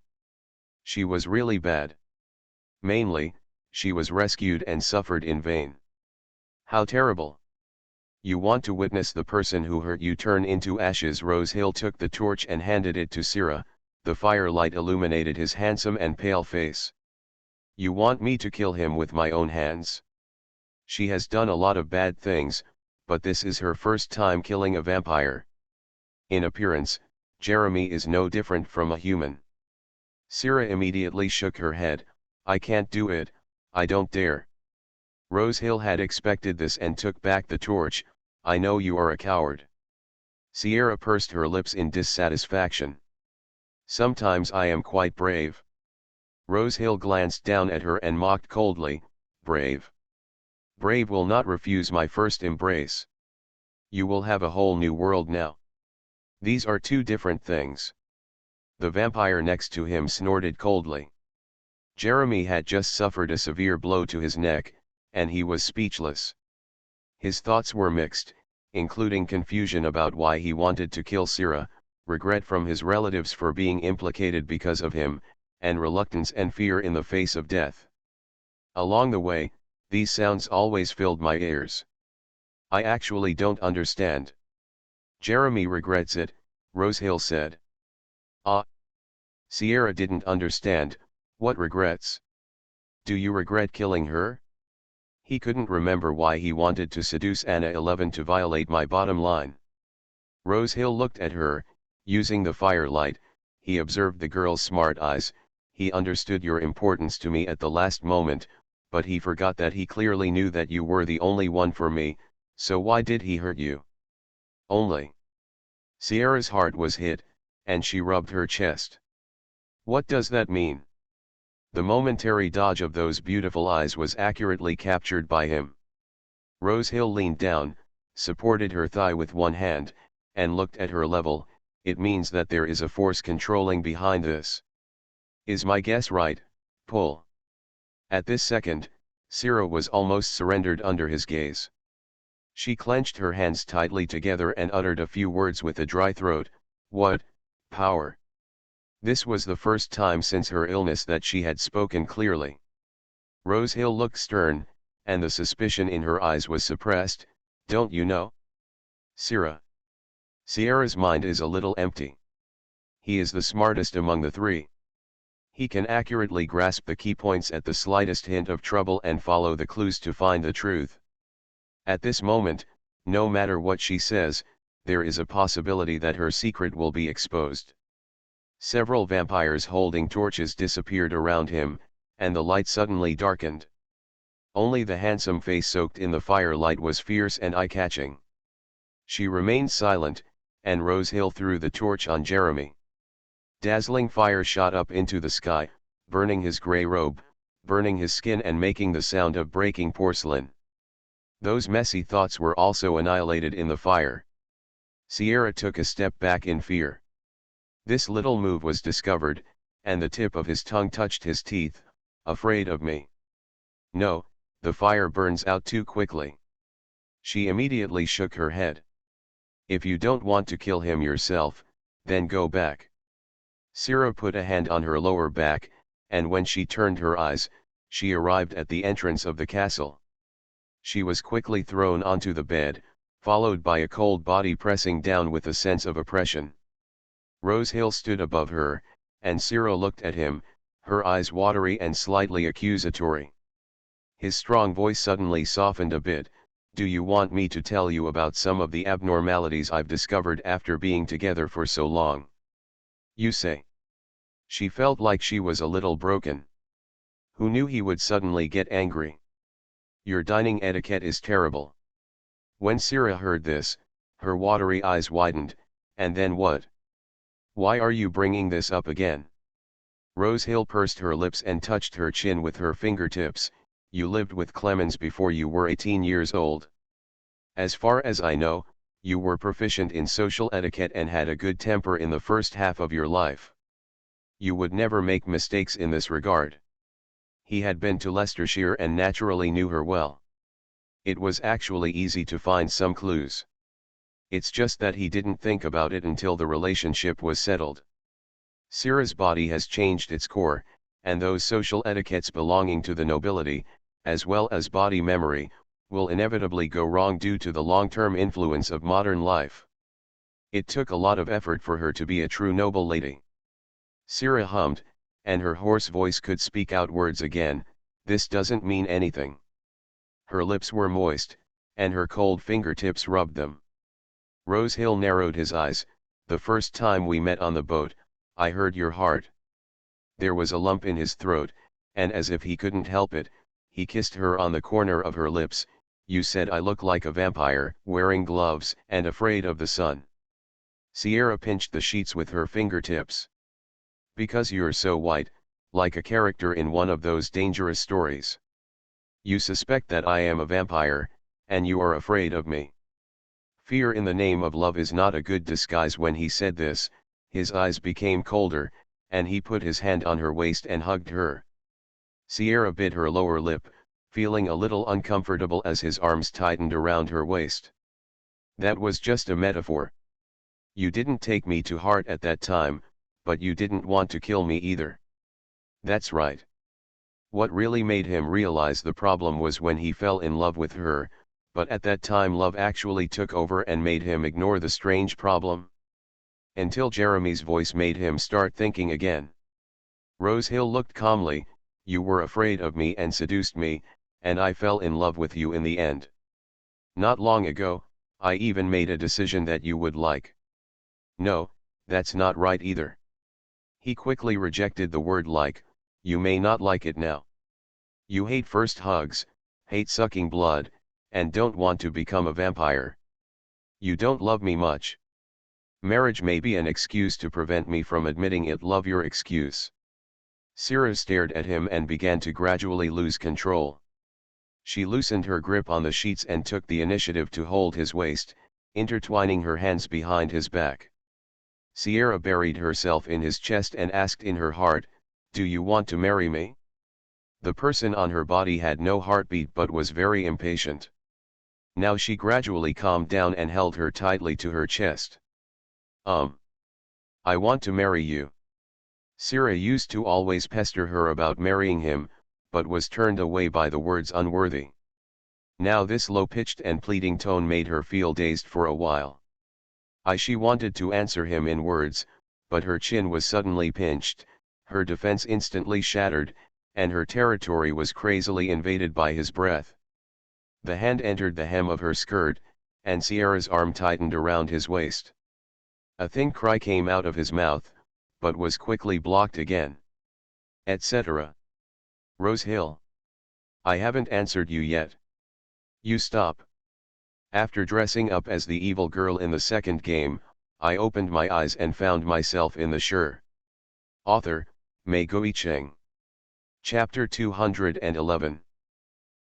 She was really bad. Mainly, she was rescued and suffered in vain. How terrible. You want to witness the person who hurt you turn into ashes. Rosehill took the torch and handed it to Syrah. The firelight illuminated his handsome and pale face. "You want me to kill him with my own hands? She has done a lot of bad things, but this is her first time killing a vampire. In appearance, Jeremy is no different from a human." Syrah immediately shook her head. "I can't do it, I don't dare." Rosehill had expected this and took back the torch. "I know you are a coward." Sierra pursed her lips in dissatisfaction. "Sometimes I am quite brave." Rosehill glanced down at her and mocked coldly, "Brave? Brave will not refuse my first embrace. You will have a whole new world now. These are two different things." The vampire next to him snorted coldly. Jeremy had just suffered a severe blow to his neck, and he was speechless. His thoughts were mixed. including confusion about why he wanted to kill Sierra, regret from his relatives for being implicated because of him, and reluctance and fear in the face of death. Along the way, these sounds always filled my ears. I actually don't understand. Jeremy regrets it, Rosehill said. Ah. Sierra didn't understand. What regrets? Do you regret killing her? He couldn't remember why he wanted to seduce Anna 11 to violate my bottom line. Rosehill looked at her, using the firelight. He observed the girl's smart eyes. He understood your importance to me at the last moment, but he forgot that he clearly knew that you were the only one for me, so why did he hurt you? Only. Sierra's heart was hit, and she rubbed her chest. What does that mean? The momentary dodge of those beautiful eyes was accurately captured by him. Rosehill leaned down, supported her thigh with one hand, and looked at her level. It means that there is a force controlling behind this. Is my guess right, Pull? At this second, Sierra was almost surrendered under his gaze. She clenched her hands tightly together and uttered a few words with a dry throat. What, power? This was the first time since her illness that she had spoken clearly. Rosehill looked stern, and the suspicion in her eyes was suppressed. Don't you know? Sierra. Sierra's mind is a little empty. He is the smartest among the three. He can accurately grasp the key points at the slightest hint of trouble and follow the clues to find the truth. At this moment, no matter what she says, there is a possibility that her secret will be exposed. Several vampires holding torches disappeared around him, and the light suddenly darkened. Only the handsome face soaked in the firelight was fierce and eye-catching. She remained silent, and Rosehill threw the torch on Jeremy. Dazzling fire shot up into the sky, burning his grey robe, burning his skin and making the sound of breaking porcelain. Those messy thoughts were also annihilated in the fire. Sierra took a step back in fear. This little move was discovered, and the tip of his tongue touched his teeth. Afraid of me? No, the fire burns out too quickly. She immediately shook her head. If you don't want to kill him yourself, then go back. Sierra put a hand on her lower back, and when she turned her eyes, she arrived at the entrance of the castle. She was quickly thrown onto the bed, followed by a cold body pressing down with a sense of oppression. Rosehill stood above her, and Sierra looked at him, her eyes watery and slightly accusatory. His strong voice suddenly softened a bit. Do you want me to tell you about some of the abnormalities I've discovered after being together for so long? You say. She felt like she was a little broken. Who knew he would suddenly get angry? Your dining etiquette is terrible. When Sierra heard this, her watery eyes widened. And then what? Why are you bringing this up again? Rosehill pursed her lips and touched her chin with her fingertips. You lived with Clemens before you were 18 years old. As far as I know, you were proficient in social etiquette and had a good temper in the first half of your life. You would never make mistakes in this regard. He had been to Leicestershire and naturally knew her well. It was actually easy to find some clues. It's just that he didn't think about it until the relationship was settled. Sierra's body has changed its core, and those social etiquettes belonging to the nobility, as well as body memory, will inevitably go wrong due to the long-term influence of modern life. It took a lot of effort for her to be a true noble lady. Sierra hummed, and her hoarse voice could speak out words again. This doesn't mean anything. Her lips were moist, and her cold fingertips rubbed them. Rosehill narrowed his eyes. The first time we met on the boat, I heard your heart. There was a lump in his throat, and as if he couldn't help it, he kissed her on the corner of her lips. You said I look like a vampire, wearing gloves and afraid of the sun. Sierra pinched the sheets with her fingertips. Because you're so white, like a character in one of those dangerous stories. You suspect that I am a vampire, and you are afraid of me. Fear in the name of love is not a good disguise. When he said this, his eyes became colder, and he put his hand on her waist and hugged her. Sierra bit her lower lip, feeling a little uncomfortable as his arms tightened around her waist. That was just a metaphor. You didn't take me to heart at that time, but you didn't want to kill me either. That's right. What really made him realize the problem was when he fell in love with her, but at that time love actually took over and made him ignore the strange problem. Until Jeremy's voice made him start thinking again. Rose Hill looked calmly, you were afraid of me and seduced me, and I fell in love with you in the end. Not long ago, I even made a decision that you would like. No, that's not right either. He quickly rejected the word like, you may not like it now. You hate first hugs, hate sucking blood, and don't want to become a vampire. You don't love me much. Marriage may be an excuse to prevent me from admitting it. Love your excuse. Syrah stared at him and began to gradually lose control. She loosened her grip on the sheets and took the initiative to hold his waist, intertwining her hands behind his back. Sierra buried herself in his chest and asked in her heart, do you want to marry me? The person on her body had no heartbeat but was very impatient. Now she gradually calmed down and held her tightly to her chest. I want to marry you. Syrah used to always pester her about marrying him, but was turned away by the words unworthy. Now this low-pitched and pleading tone made her feel dazed for a while. She wanted to answer him in words, but her chin was suddenly pinched, her defense instantly shattered, and her territory was crazily invaded by his breath. The hand entered the hem of her skirt, and Sierra's arm tightened around his waist. A thin cry came out of his mouth, but was quickly blocked again. Etc. Rose Hill. I haven't answered you yet. You stop. After dressing up as the evil girl in the second game, I opened my eyes and found myself in the Sure. Author, Mei Guicheng. Chapter 211.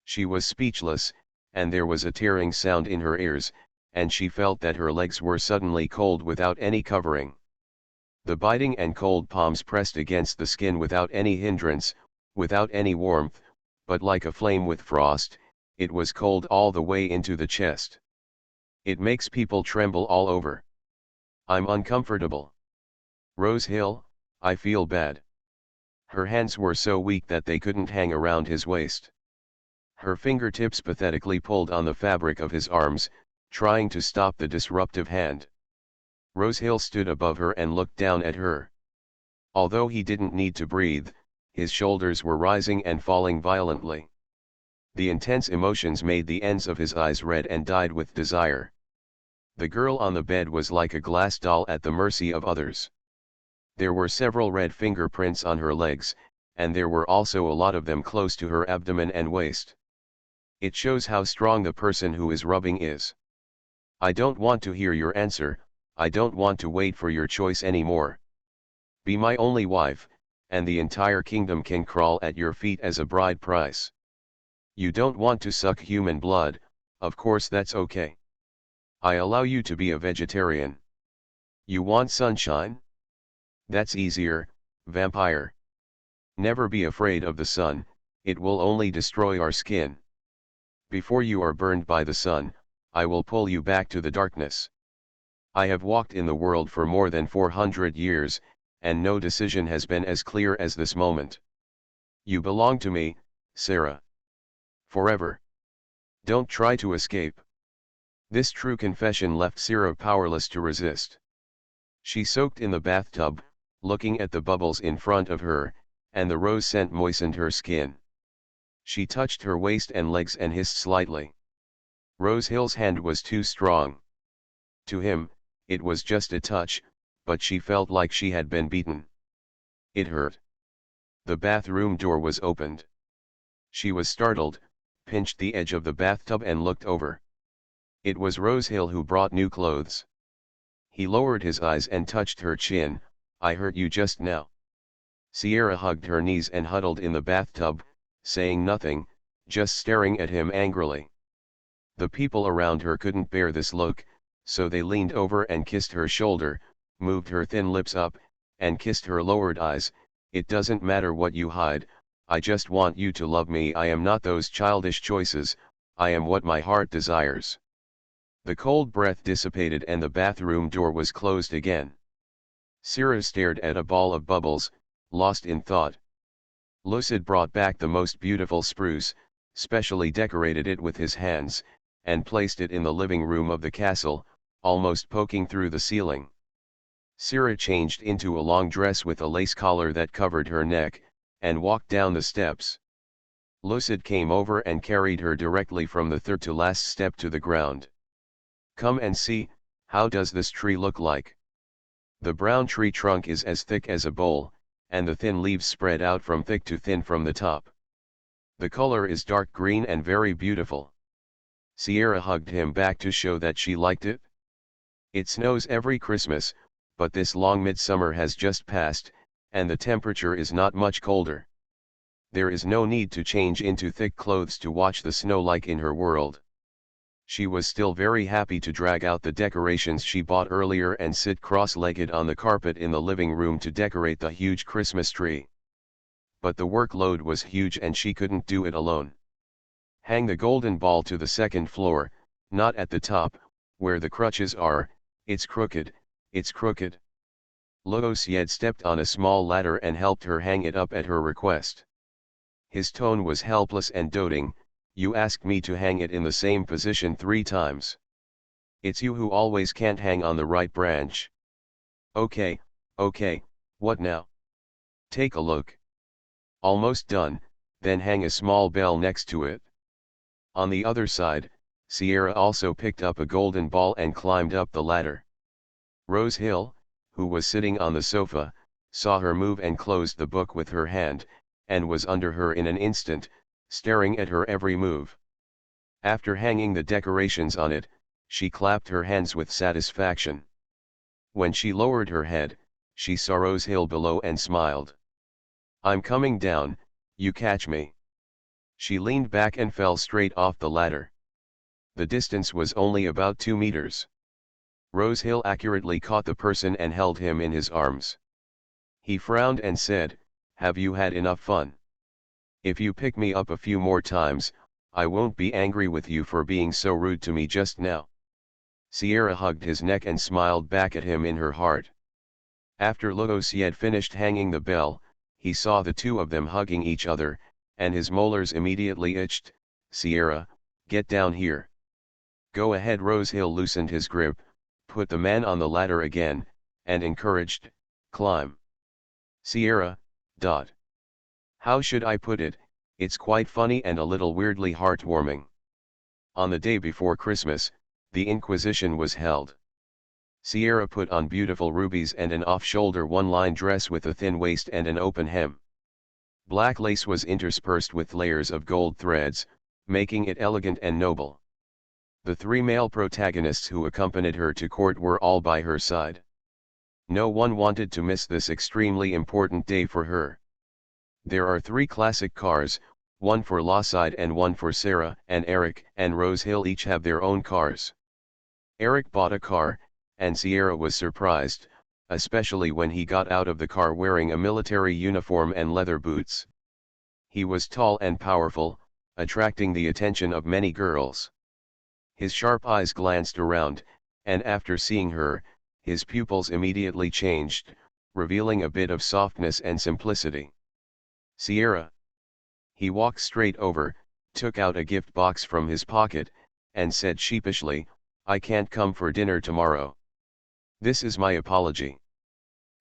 She was speechless, and there was a tearing sound in her ears, and she felt that her legs were suddenly cold without any covering. The biting and cold palms pressed against the skin without any hindrance, without any warmth, but like a flame with frost, it was cold all the way into the chest. It makes people tremble all over. I'm uncomfortable. Rose Hill, I feel bad. Her hands were so weak that they couldn't hang around his waist. Her fingertips pathetically pulled on the fabric of his arms, trying to stop the disruptive hand. Rose Hill stood above her and looked down at her. Although he didn't need to breathe, his shoulders were rising and falling violently. The intense emotions made the ends of his eyes red and dyed with desire. The girl on the bed was like a glass doll at the mercy of others. There were several red fingerprints on her legs, and there were also a lot of them close to her abdomen and waist. It shows how strong the person who is rubbing is. I don't want to hear your answer, I don't want to wait for your choice anymore. Be my only wife, and the entire kingdom can crawl at your feet as a bride price. You don't want to suck human blood, of course that's okay. I allow you to be a vegetarian. You want sunshine? That's easier, vampire. Never be afraid of the sun, it will only destroy our skin. Before you are burned by the sun, I will pull you back to the darkness. I have walked in the world for more than 400 years, and no decision has been as clear as this moment. You belong to me, Sarah. Forever. Don't try to escape. This true confession left Sarah powerless to resist. She soaked in the bathtub, looking at the bubbles in front of her, and the rose scent moistened her skin. She touched her waist and legs and hissed slightly. Rose Hill's hand was too strong. To him, it was just a touch, but she felt like she had been beaten. It hurt. The bathroom door was opened. She was startled, pinched the edge of the bathtub and looked over. It was Rose Hill who brought new clothes. He lowered his eyes and touched her chin. I hurt you just now. Sierra hugged her knees and huddled in the bathtub, saying nothing, just staring at him angrily. The people around her couldn't bear this look, so they leaned over and kissed her shoulder, moved her thin lips up, and kissed her lowered eyes. It doesn't matter what you hide, I just want you to love me. I am not those childish choices, I am what my heart desires. The cold breath dissipated and the bathroom door was closed again. Syrah stared at a ball of bubbles, lost in thought. Lucid brought back the most beautiful spruce, specially decorated it with his hands, and placed it in the living room of the castle, almost poking through the ceiling. Syrah changed into a long dress with a lace collar that covered her neck, and walked down the steps. Lucid came over and carried her directly from the third to last step to the ground. Come and see, how does this tree look like? The brown tree trunk is as thick as a bowl, and the thin leaves spread out from thick to thin from the top. The color is dark green and very beautiful. Sierra hugged him back to show that she liked it. It snows every Christmas, but this long midsummer has just passed, and the temperature is not much colder. There is no need to change into thick clothes to watch the snow like in her world. She was still very happy to drag out the decorations she bought earlier and sit cross-legged on the carpet in the living room to decorate the huge Christmas tree. But the workload was huge and she couldn't do it alone. Hang the golden ball to the second floor, not at the top, where the crutches are, it's crooked, it's crooked. Luosiad stepped on a small ladder and helped her hang it up at her request. His tone was helpless and doting. You asked me to hang it in the same position 3 times. It's you who always can't hang on the right branch. Okay, what now? Take a look. Almost done, then hang a small bell next to it. On the other side, Sierra also picked up a golden ball and climbed up the ladder. Rose Hill, who was sitting on the sofa, saw her move and closed the book with her hand, and was under her in an instant, staring at her every move. After hanging the decorations on it, she clapped her hands with satisfaction. When she lowered her head, she saw Rose Hill below and smiled. I'm coming down, you catch me. She leaned back and fell straight off the ladder. The distance was only about 2 meters. Rose Hill accurately caught the person and held him in his arms. He frowned and said, "Have you had enough fun? If you pick me up a few more times, I won't be angry with you for being so rude to me just now." Sierra hugged his neck and smiled back at him in her heart. After Luosiad finished hanging the bell, he saw the two of them hugging each other, and his molars immediately itched. "Sierra, get down here." "Go ahead." Rose Hill loosened his grip, put the man on the ladder again, and encouraged, "Climb." Sierra, How should I put it, it's quite funny and a little weirdly heartwarming. On the day before Christmas, the Inquisition was held. Sierra put on beautiful rubies and an off-shoulder one-line dress with a thin waist and an open hem. Black lace was interspersed with layers of gold threads, making it elegant and noble. The 3 male protagonists who accompanied her to court were all by her side. No one wanted to miss this extremely important day for her. There are 3 classic cars, one for Luosiad and one for Sarah and Eric and Rose Hill each have their own cars. Eric bought a car, and Sierra was surprised, especially when he got out of the car wearing a military uniform and leather boots. He was tall and powerful, attracting the attention of many girls. His sharp eyes glanced around, and after seeing her, his pupils immediately changed, revealing a bit of softness and simplicity. "Sierra." He walked straight over, took out a gift box from his pocket, and said sheepishly, "I can't come for dinner tomorrow. This is my apology."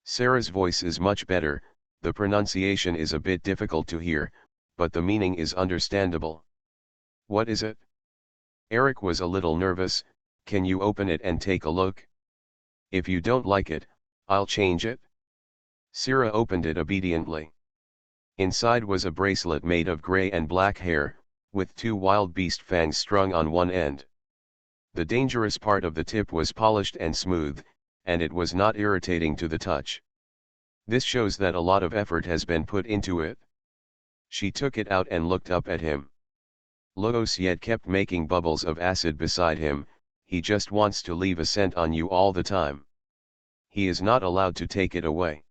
Sarah's voice is much better, the pronunciation is a bit difficult to hear, but the meaning is understandable. "What is it?" Eric was a little nervous. "Can you open it and take a look? If you don't like it, I'll change it." Sarah opened it obediently. Inside was a bracelet made of gray and black hair, with 2 wild beast fangs strung on one end. The dangerous part of the tip was polished and smooth, and it was not irritating to the touch. This shows that a lot of effort has been put into it. She took it out and looked up at him. Luosiad kept making bubbles of acid beside him. "He just wants to leave a scent on you all the time. He is not allowed to take it away."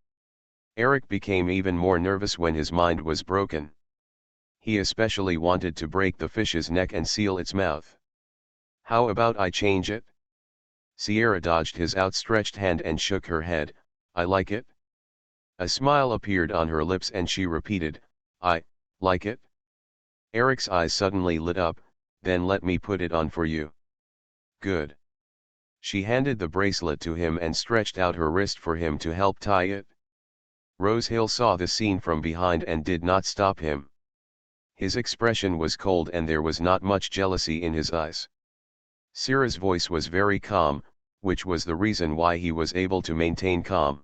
Eric became even more nervous when his mind was broken. He especially wanted to break the fish's neck and seal its mouth. How about I change it? Sierra dodged his outstretched hand and shook her head. I like it. A smile appeared on her lips and she repeated, I like it. Eric's eyes suddenly lit up. Then let me put it on for you. Good. She handed the bracelet to him and stretched out her wrist for him to help tie it. Rosehill saw the scene from behind and did not stop him. His expression was cold and there was not much jealousy in his eyes. Sierra's voice was very calm, which was the reason why he was able to maintain calm.